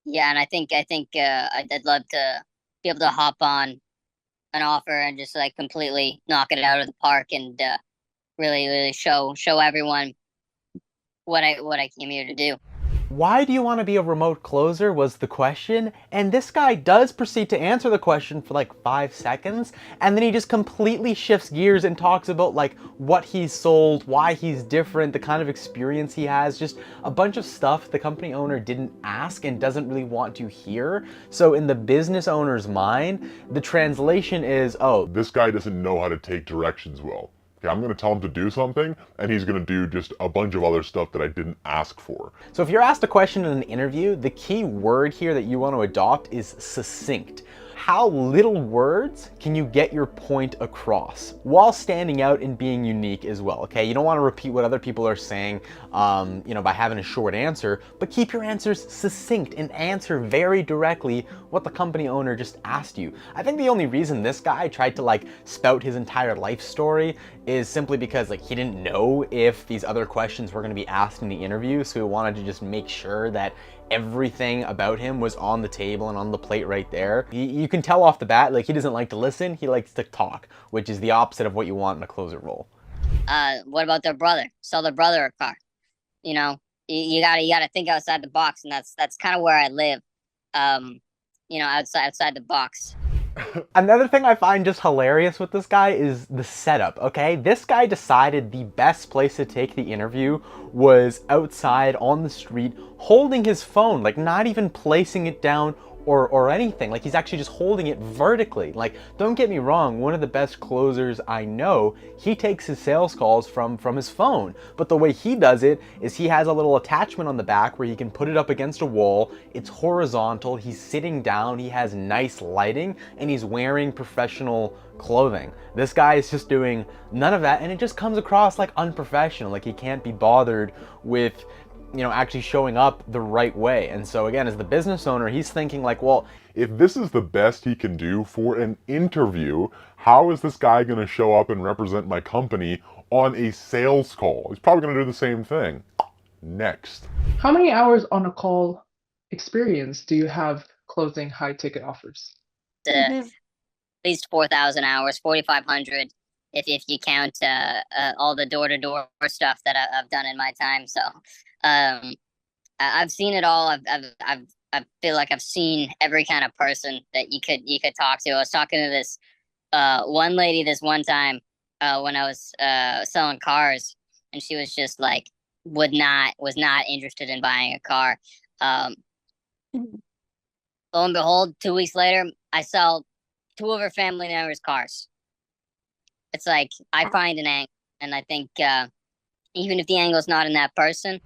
[SPEAKER 5] yeah, and I think I'd love to be able to hop on an offer and just like completely knock it out of the park and really show everyone what I came here to do.
[SPEAKER 2] Why do you want to be a remote closer was the question, and this guy does proceed to answer the question for like 5 seconds, and then he just completely shifts gears and talks about like what he's sold, why he's different, the kind of experience he has, just a bunch of stuff the company owner didn't ask and doesn't really want to hear. So in the business owner's mind, the translation is, oh,
[SPEAKER 3] This guy doesn't know how to take directions well. Okay, I'm gonna tell him to do something, and he's gonna do just a bunch of other stuff that I didn't ask for.
[SPEAKER 2] so if you're asked a question in an interview, the key word here that you want to adopt is succinct. How little words can you get your point across while standing out and being unique as well, okay? You don't want to repeat what other people are saying, by having a short answer, but keep your answers succinct and answer very directly what the company owner just asked you. I think the only reason this guy tried to like spout his entire life story is simply because like he didn't know if these other questions were going to be asked in the interview, so he wanted to just make sure that everything about him was on the table and on the plate right there. You can tell off the bat, like he doesn't like to listen, he likes to talk, which is the opposite of what you want in a closer role.
[SPEAKER 5] What about their brother? Sell their brother a car. You gotta think outside the box, and that's kind of where I live. Outside the box.
[SPEAKER 2] Another thing I find just hilarious with this guy is the setup, okay? This guy decided the best place to take the interview was outside on the street, holding his phone, like not even placing it down or anything. Like he's actually just holding it vertically. Like, don't get me wrong, one of the best closers I know, he takes his sales calls from his phone. But the way he does it is he has a little attachment on the back where he can put it up against a wall. It's horizontal, he's sitting down, he has nice lighting, and he's wearing professional clothing. This guy is just doing none of that, and it just comes across like unprofessional, like he can't be bothered with actually showing up the right way. And so again, as the business owner, he's thinking like, well,
[SPEAKER 3] If this is the best he can do for an interview, how is this guy gonna show up and represent my company on a sales call? He's probably gonna do the same thing. Next.
[SPEAKER 4] How many hours on a call experience do you have closing high ticket offers?
[SPEAKER 5] At least 4,000 hours, 4,500 if you count all the door to door stuff that I've done in my time. So I've seen it all. I feel like I've seen every kind of person that you could talk to. I was talking to this one lady this one time when I was selling cars, and she was just like was not interested in buying a car. Lo and behold, 2 weeks later, I sell 2 of her family members' cars. It's like I find an angle, and I think even if the angle is not in that person.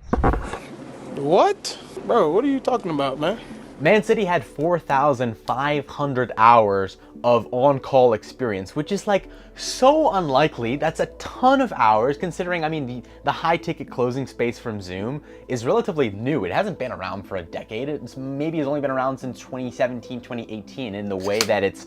[SPEAKER 6] What? Bro, what are you talking about, man?
[SPEAKER 2] Man City had 4,500 hours of on-call experience, which is like so unlikely. That's a ton of hours considering, I mean, the high-ticket closing space from Zoom is relatively new. It hasn't been around for a decade. It's only been around since 2017, 2018 in the way that it's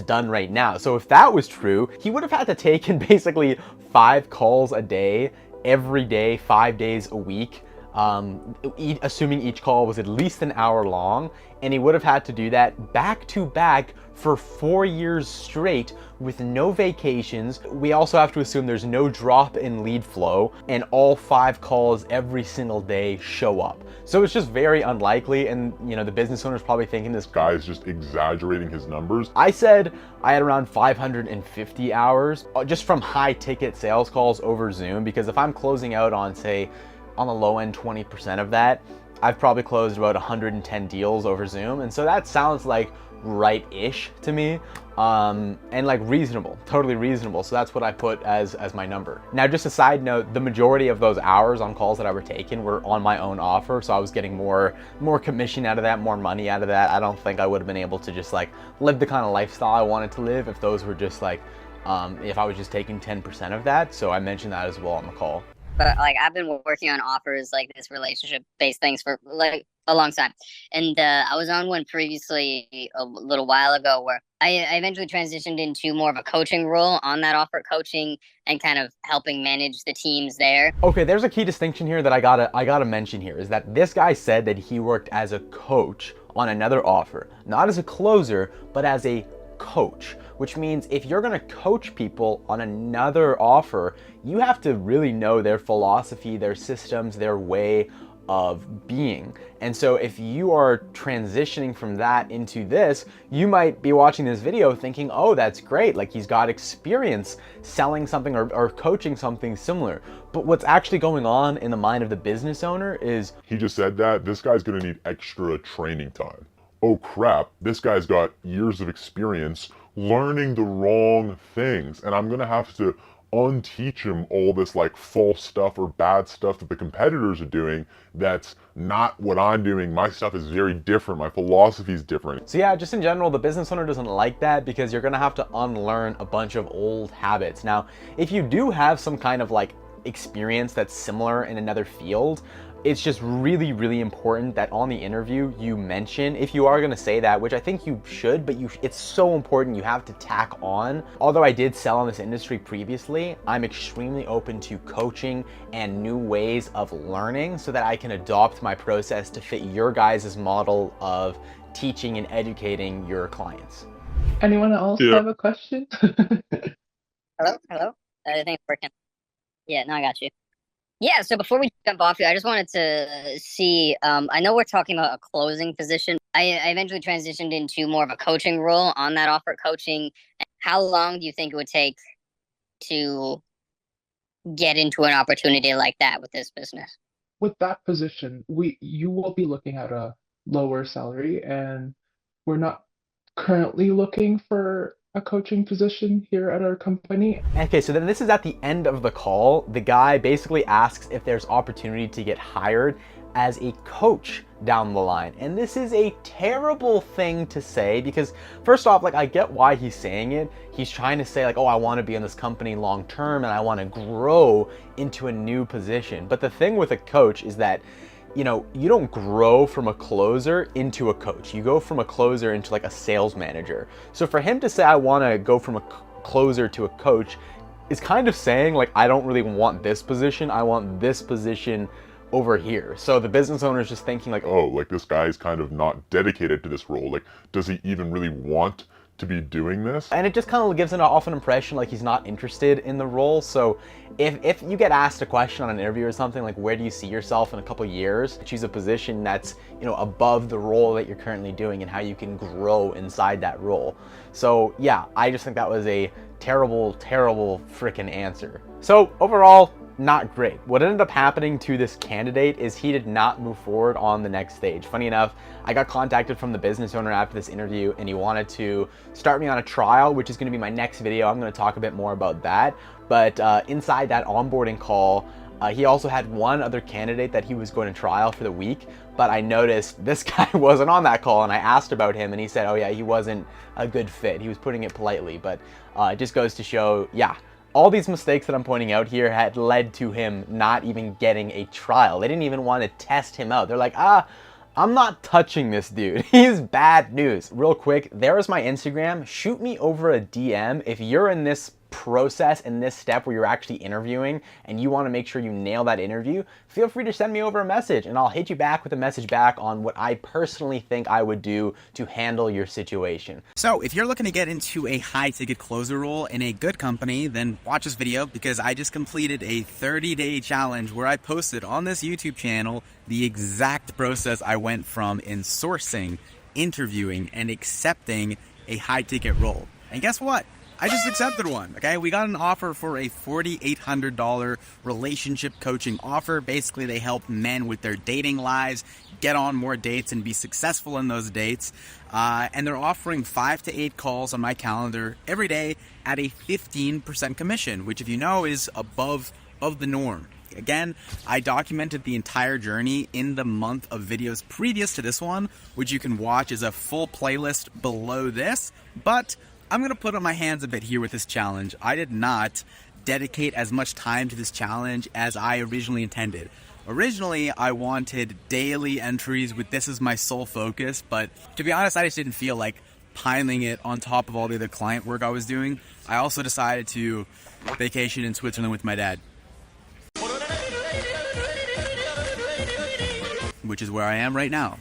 [SPEAKER 2] done right now. So if that was true, he would have had to take in basically 5 calls a day, every day, 5 days a week. Assuming each call was at least an hour long, and he would have had to do that back to back for 4 years straight with no vacations. We also have to assume there's no drop in lead flow, and all 5 calls every single day show up. So it's just very unlikely, and the business owner's probably thinking this
[SPEAKER 3] Guy's just exaggerating his numbers.
[SPEAKER 2] I said I had around 550 hours just from high ticket sales calls over Zoom, because if I'm closing out on, say, on the low end 20% of that, I've probably closed about 110 deals over Zoom. And so that sounds like right-ish to me, and like reasonable, totally reasonable. So that's what I put as my number. Now, just a side note, the majority of those hours on calls that I were taking were on my own offer, so I was getting more commission out of that, more money out of that. I don't think I would have been able to just like live the kind of lifestyle I wanted to live if those were just like, if I was just taking 10% of that. So I mentioned that as well on the call.
[SPEAKER 5] But like I've been working on offers like this relationship-based things for like a long time, and I was on one previously a little while ago where I eventually transitioned into more of a coaching role on that offer, coaching and kind of helping manage the teams there.
[SPEAKER 2] Okay, there's a key distinction here that I gotta mention here, is that this guy said that he worked as a coach on another offer, not as a closer, but as a coach, which means if you're going to coach people on another offer, you have to really know their philosophy, their systems, their way of being. And so if you are transitioning from that into this, you might be watching this video thinking, oh, that's great, like he's got experience selling something or coaching something similar. But what's actually going on in the mind of the business owner is,
[SPEAKER 3] He just said that this guy's gonna need extra training time. Oh crap, this guy's got years of experience learning the wrong things, and I'm gonna have to unteach him all this like false stuff or bad stuff that the competitors are doing that's not what I'm doing. My stuff is very different, my philosophy is different.
[SPEAKER 2] so yeah, just in general, the business owner doesn't like that because you're gonna have to unlearn a bunch of old habits. Now, if you do have some kind of like experience that's similar in another field, it's just really, really important that on the interview you mention, if you are going to say that, which I think you should, but it's so important, you have to tack on. Although I did sell in this industry previously, I'm extremely open to coaching and new ways of learning so that I can adopt my process to fit your guys' model of teaching and educating your clients.
[SPEAKER 4] Anyone else have a question?
[SPEAKER 5] Hello? I think it's working. Yeah, no, I got you. Yeah, so before we jump off here, I just wanted to see, I know we're talking about a closing position. I eventually transitioned into more of a coaching role on that offer, coaching. How long do you think it would take to get into an opportunity like that with this business?
[SPEAKER 4] With that position, you will be looking at a lower salary, and we're not currently looking for a coaching position here at our company.
[SPEAKER 2] Okay, so then this is at the end of the call. The guy basically asks if there's opportunity to get hired as a coach down the line. And this is a terrible thing to say because first off, like I get why he's saying it. He's trying to say like, oh, I want to be in this company long term and I want to grow into a new position. But the thing with a coach is that, you know, you don't grow from a closer into a coach. You go from a closer into like a sales manager. So for him to say, I want to go from a closer to a coach is kind of saying like, I don't really want this position. I want this position over here. So the business owner is just thinking like,
[SPEAKER 3] Oh, like this guy's kind of not dedicated to this role. Like, does he even really want to be doing this?
[SPEAKER 2] and it just kind of gives off an impression like he's not interested in the role. So if you get asked a question on an interview or something like, where do you see yourself in a couple years, choose a position that's, you know, above the role that you're currently doing and how you can grow inside that role. So yeah, I just think that was a terrible freaking answer. So overall, not great. What ended up happening to this candidate is he did not move forward on the next stage. Funny enough, I got contacted from the business owner after this interview and he wanted to start me on a trial, which is going to be my next video. I'm going to talk a bit more about that. But inside that onboarding call, he also had one other candidate that he was going to trial for the week, but I noticed this guy wasn't on that call and I asked about him and he said, oh yeah, he wasn't a good fit. He was putting it politely, but it just goes to show, yeah, all these mistakes that I'm pointing out here had led to him not even getting a trial. They didn't even want to test him out. They're like, I'm not touching this dude. He's bad news. Real quick, there is my Instagram. Shoot me over a DM if you're in this process in this step where you're actually interviewing and you want to make sure you nail that interview. Feel free to send me over a message and I'll hit you back with a message back on what I personally think I would do to handle your situation.
[SPEAKER 1] So if you're looking to get into a high ticket closer role in a good company, then watch this video because I just completed a 30-day challenge where I posted on this YouTube channel the exact process I went from in sourcing, interviewing, and accepting a high ticket role. And guess what? I just accepted one, okay? We got an offer for a $4,800 relationship coaching offer. Basically, they help men with their dating lives get on more dates and be successful in those dates. And they're offering 5 to 8 calls on my calendar every day at a 15% commission, which, if you know, is above the norm. Again, I documented the entire journey in the month of videos previous to this one, which you can watch as a full playlist below this. But I'm going to put on my hands a bit here with this challenge. I did not dedicate as much time to this challenge as I originally intended. Originally, I wanted daily entries with this as my sole focus, but to be honest, I just didn't feel like piling it on top of all the other client work I was doing. I also decided to vacation in Switzerland with my dad, which is where I am right now.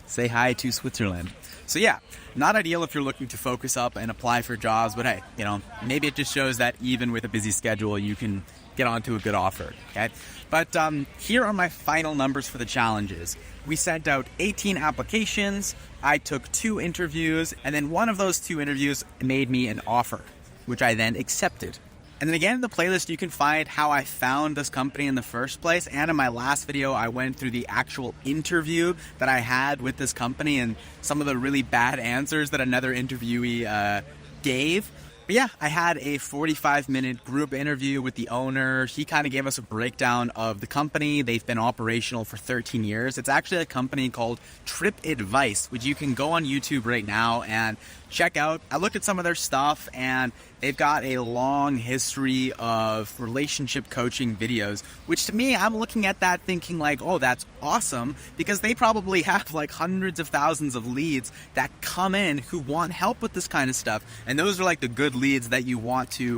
[SPEAKER 1] Say hi to Switzerland. So yeah, not ideal if you're looking to focus up and apply for jobs, but hey, you know, maybe it just shows that even with a busy schedule, you can get onto a good offer, okay? But here are my final numbers for the challenges. We sent out 18 applications, I took 2 interviews, and then one of those 2 interviews made me an offer, which I then accepted. And then again, in the playlist, you can find how I found this company in the first place. And in my last video, I went through the actual interview that I had with this company and some of the really bad answers that another interviewee gave. But yeah, I had a 45-minute group interview with the owner. He kind of gave us a breakdown of the company. They've been operational for 13 years. It's actually a company called Trip Advice, which you can go on YouTube right now and check out. I looked at some of their stuff, and they've got a long history of relationship coaching videos, which to me, I'm looking at that thinking like, oh, that's awesome, because they probably have like hundreds of thousands of leads that come in who want help with this kind of stuff. And those are like the good leads that you want to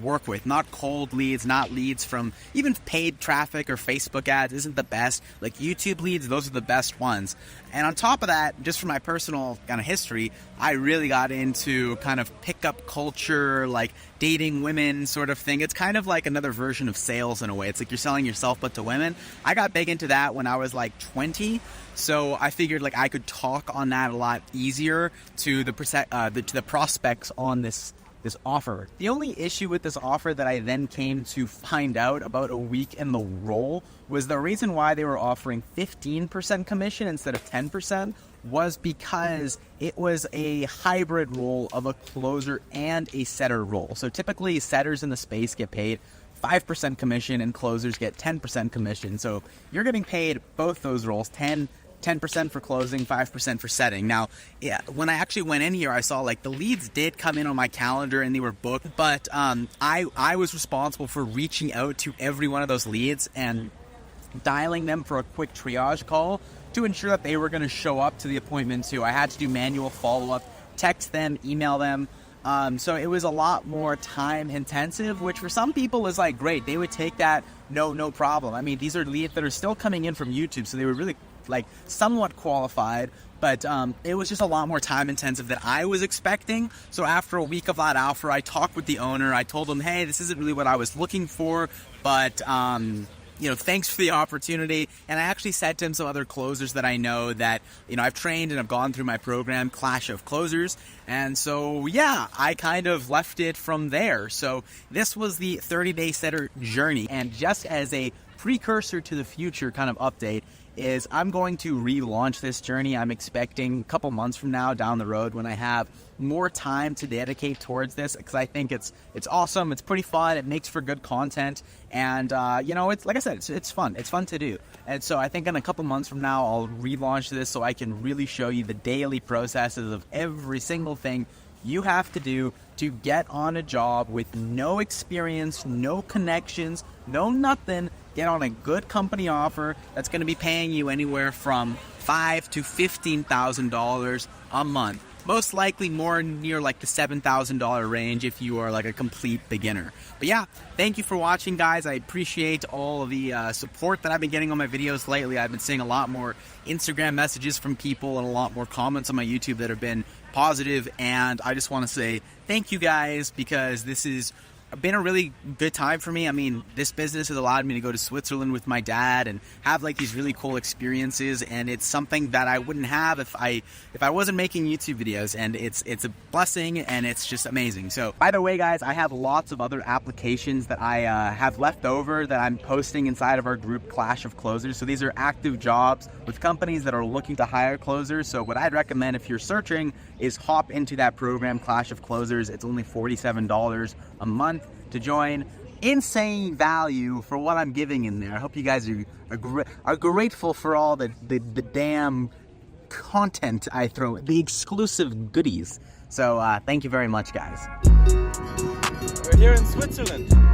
[SPEAKER 1] work with, not cold leads, not leads from even paid traffic or Facebook ads isn't the best. Like YouTube leads, those are the best ones. And on top of that, just from my personal kind of history, I really got into kind of pickup culture, like dating women sort of thing. It's kind of like another version of sales in a way. It's like you're selling yourself, but to women. I got big into that when I was like 20. So I figured like I could talk on that a lot easier to the prospects on this offer. The only issue with this offer that I then came to find out about a week in the role was the reason why they were offering 15% commission instead of 10% was because it was a hybrid role of a closer and a setter role. So typically setters in the space get paid 5% commission and closers get 10% commission. So you're getting paid both those roles, 10% for closing, 5% for setting. Now, yeah, when I actually went in here, I saw like the leads did come in on my calendar and they were booked, but I was responsible for reaching out to every one of those leads and dialing them for a quick triage call to ensure that they were going to show up to the appointment too. I had to do manual follow-up, text them, email them. So it was a lot more time intensive, which for some people is like great. They would take that, no problem. I mean, these are leads that are still coming in from YouTube, so they were really like somewhat qualified, but it was just a lot more time intensive than I was expecting. So after a week of that offer, I talked with the owner. I told him, hey, this isn't really what I was looking for, but you know, thanks for the opportunity. And I actually said to him some other closers that I know that, you know, I've trained and I've gone through my program, Clash of Closers. And so, yeah, I kind of left it from there. So this was the 30-day setter journey. And just as a precursor to the future kind of update is I'm going to relaunch this journey. I'm expecting a couple months from now down the road when I have more time to dedicate towards this, because I think it's awesome. It's pretty fun. It makes for good content. And, you know, it's like I said, it's fun. It's fun to do. And so I think in a couple months from now, I'll relaunch this so I can really show you the daily processes of every single thing you have to do to get on a job with no experience, no connections, no nothing. Get on a good company offer that's going to be paying you anywhere from $5,000 to $15,000 a month. Most likely more near like the $7,000 range if you are like a complete beginner. But yeah, thank you for watching, guys. I appreciate all of the support that I've been getting on my videos lately. I've been seeing a lot more Instagram messages from people and a lot more comments on my YouTube that have been positive, and I just want to say thank you guys, because this is been a really good time for me. I mean, this business has allowed me to go to Switzerland with my dad and have like these really cool experiences, and it's something that I wouldn't have if I wasn't making YouTube videos, and it's a blessing, and it's just amazing. So by the way, guys, I have lots of other applications that I have left over that I'm posting inside of our group Clash of Closers. So these are active jobs with companies that are looking to hire closers. So what I'd recommend if you're searching is hop into that program, Clash of Closers. It's only $47 a month to join. Insane value for what I'm giving in there. I hope you guys are grateful for all the damn content I throw, the exclusive goodies. So thank you very much, guys.
[SPEAKER 6] We're here in Switzerland.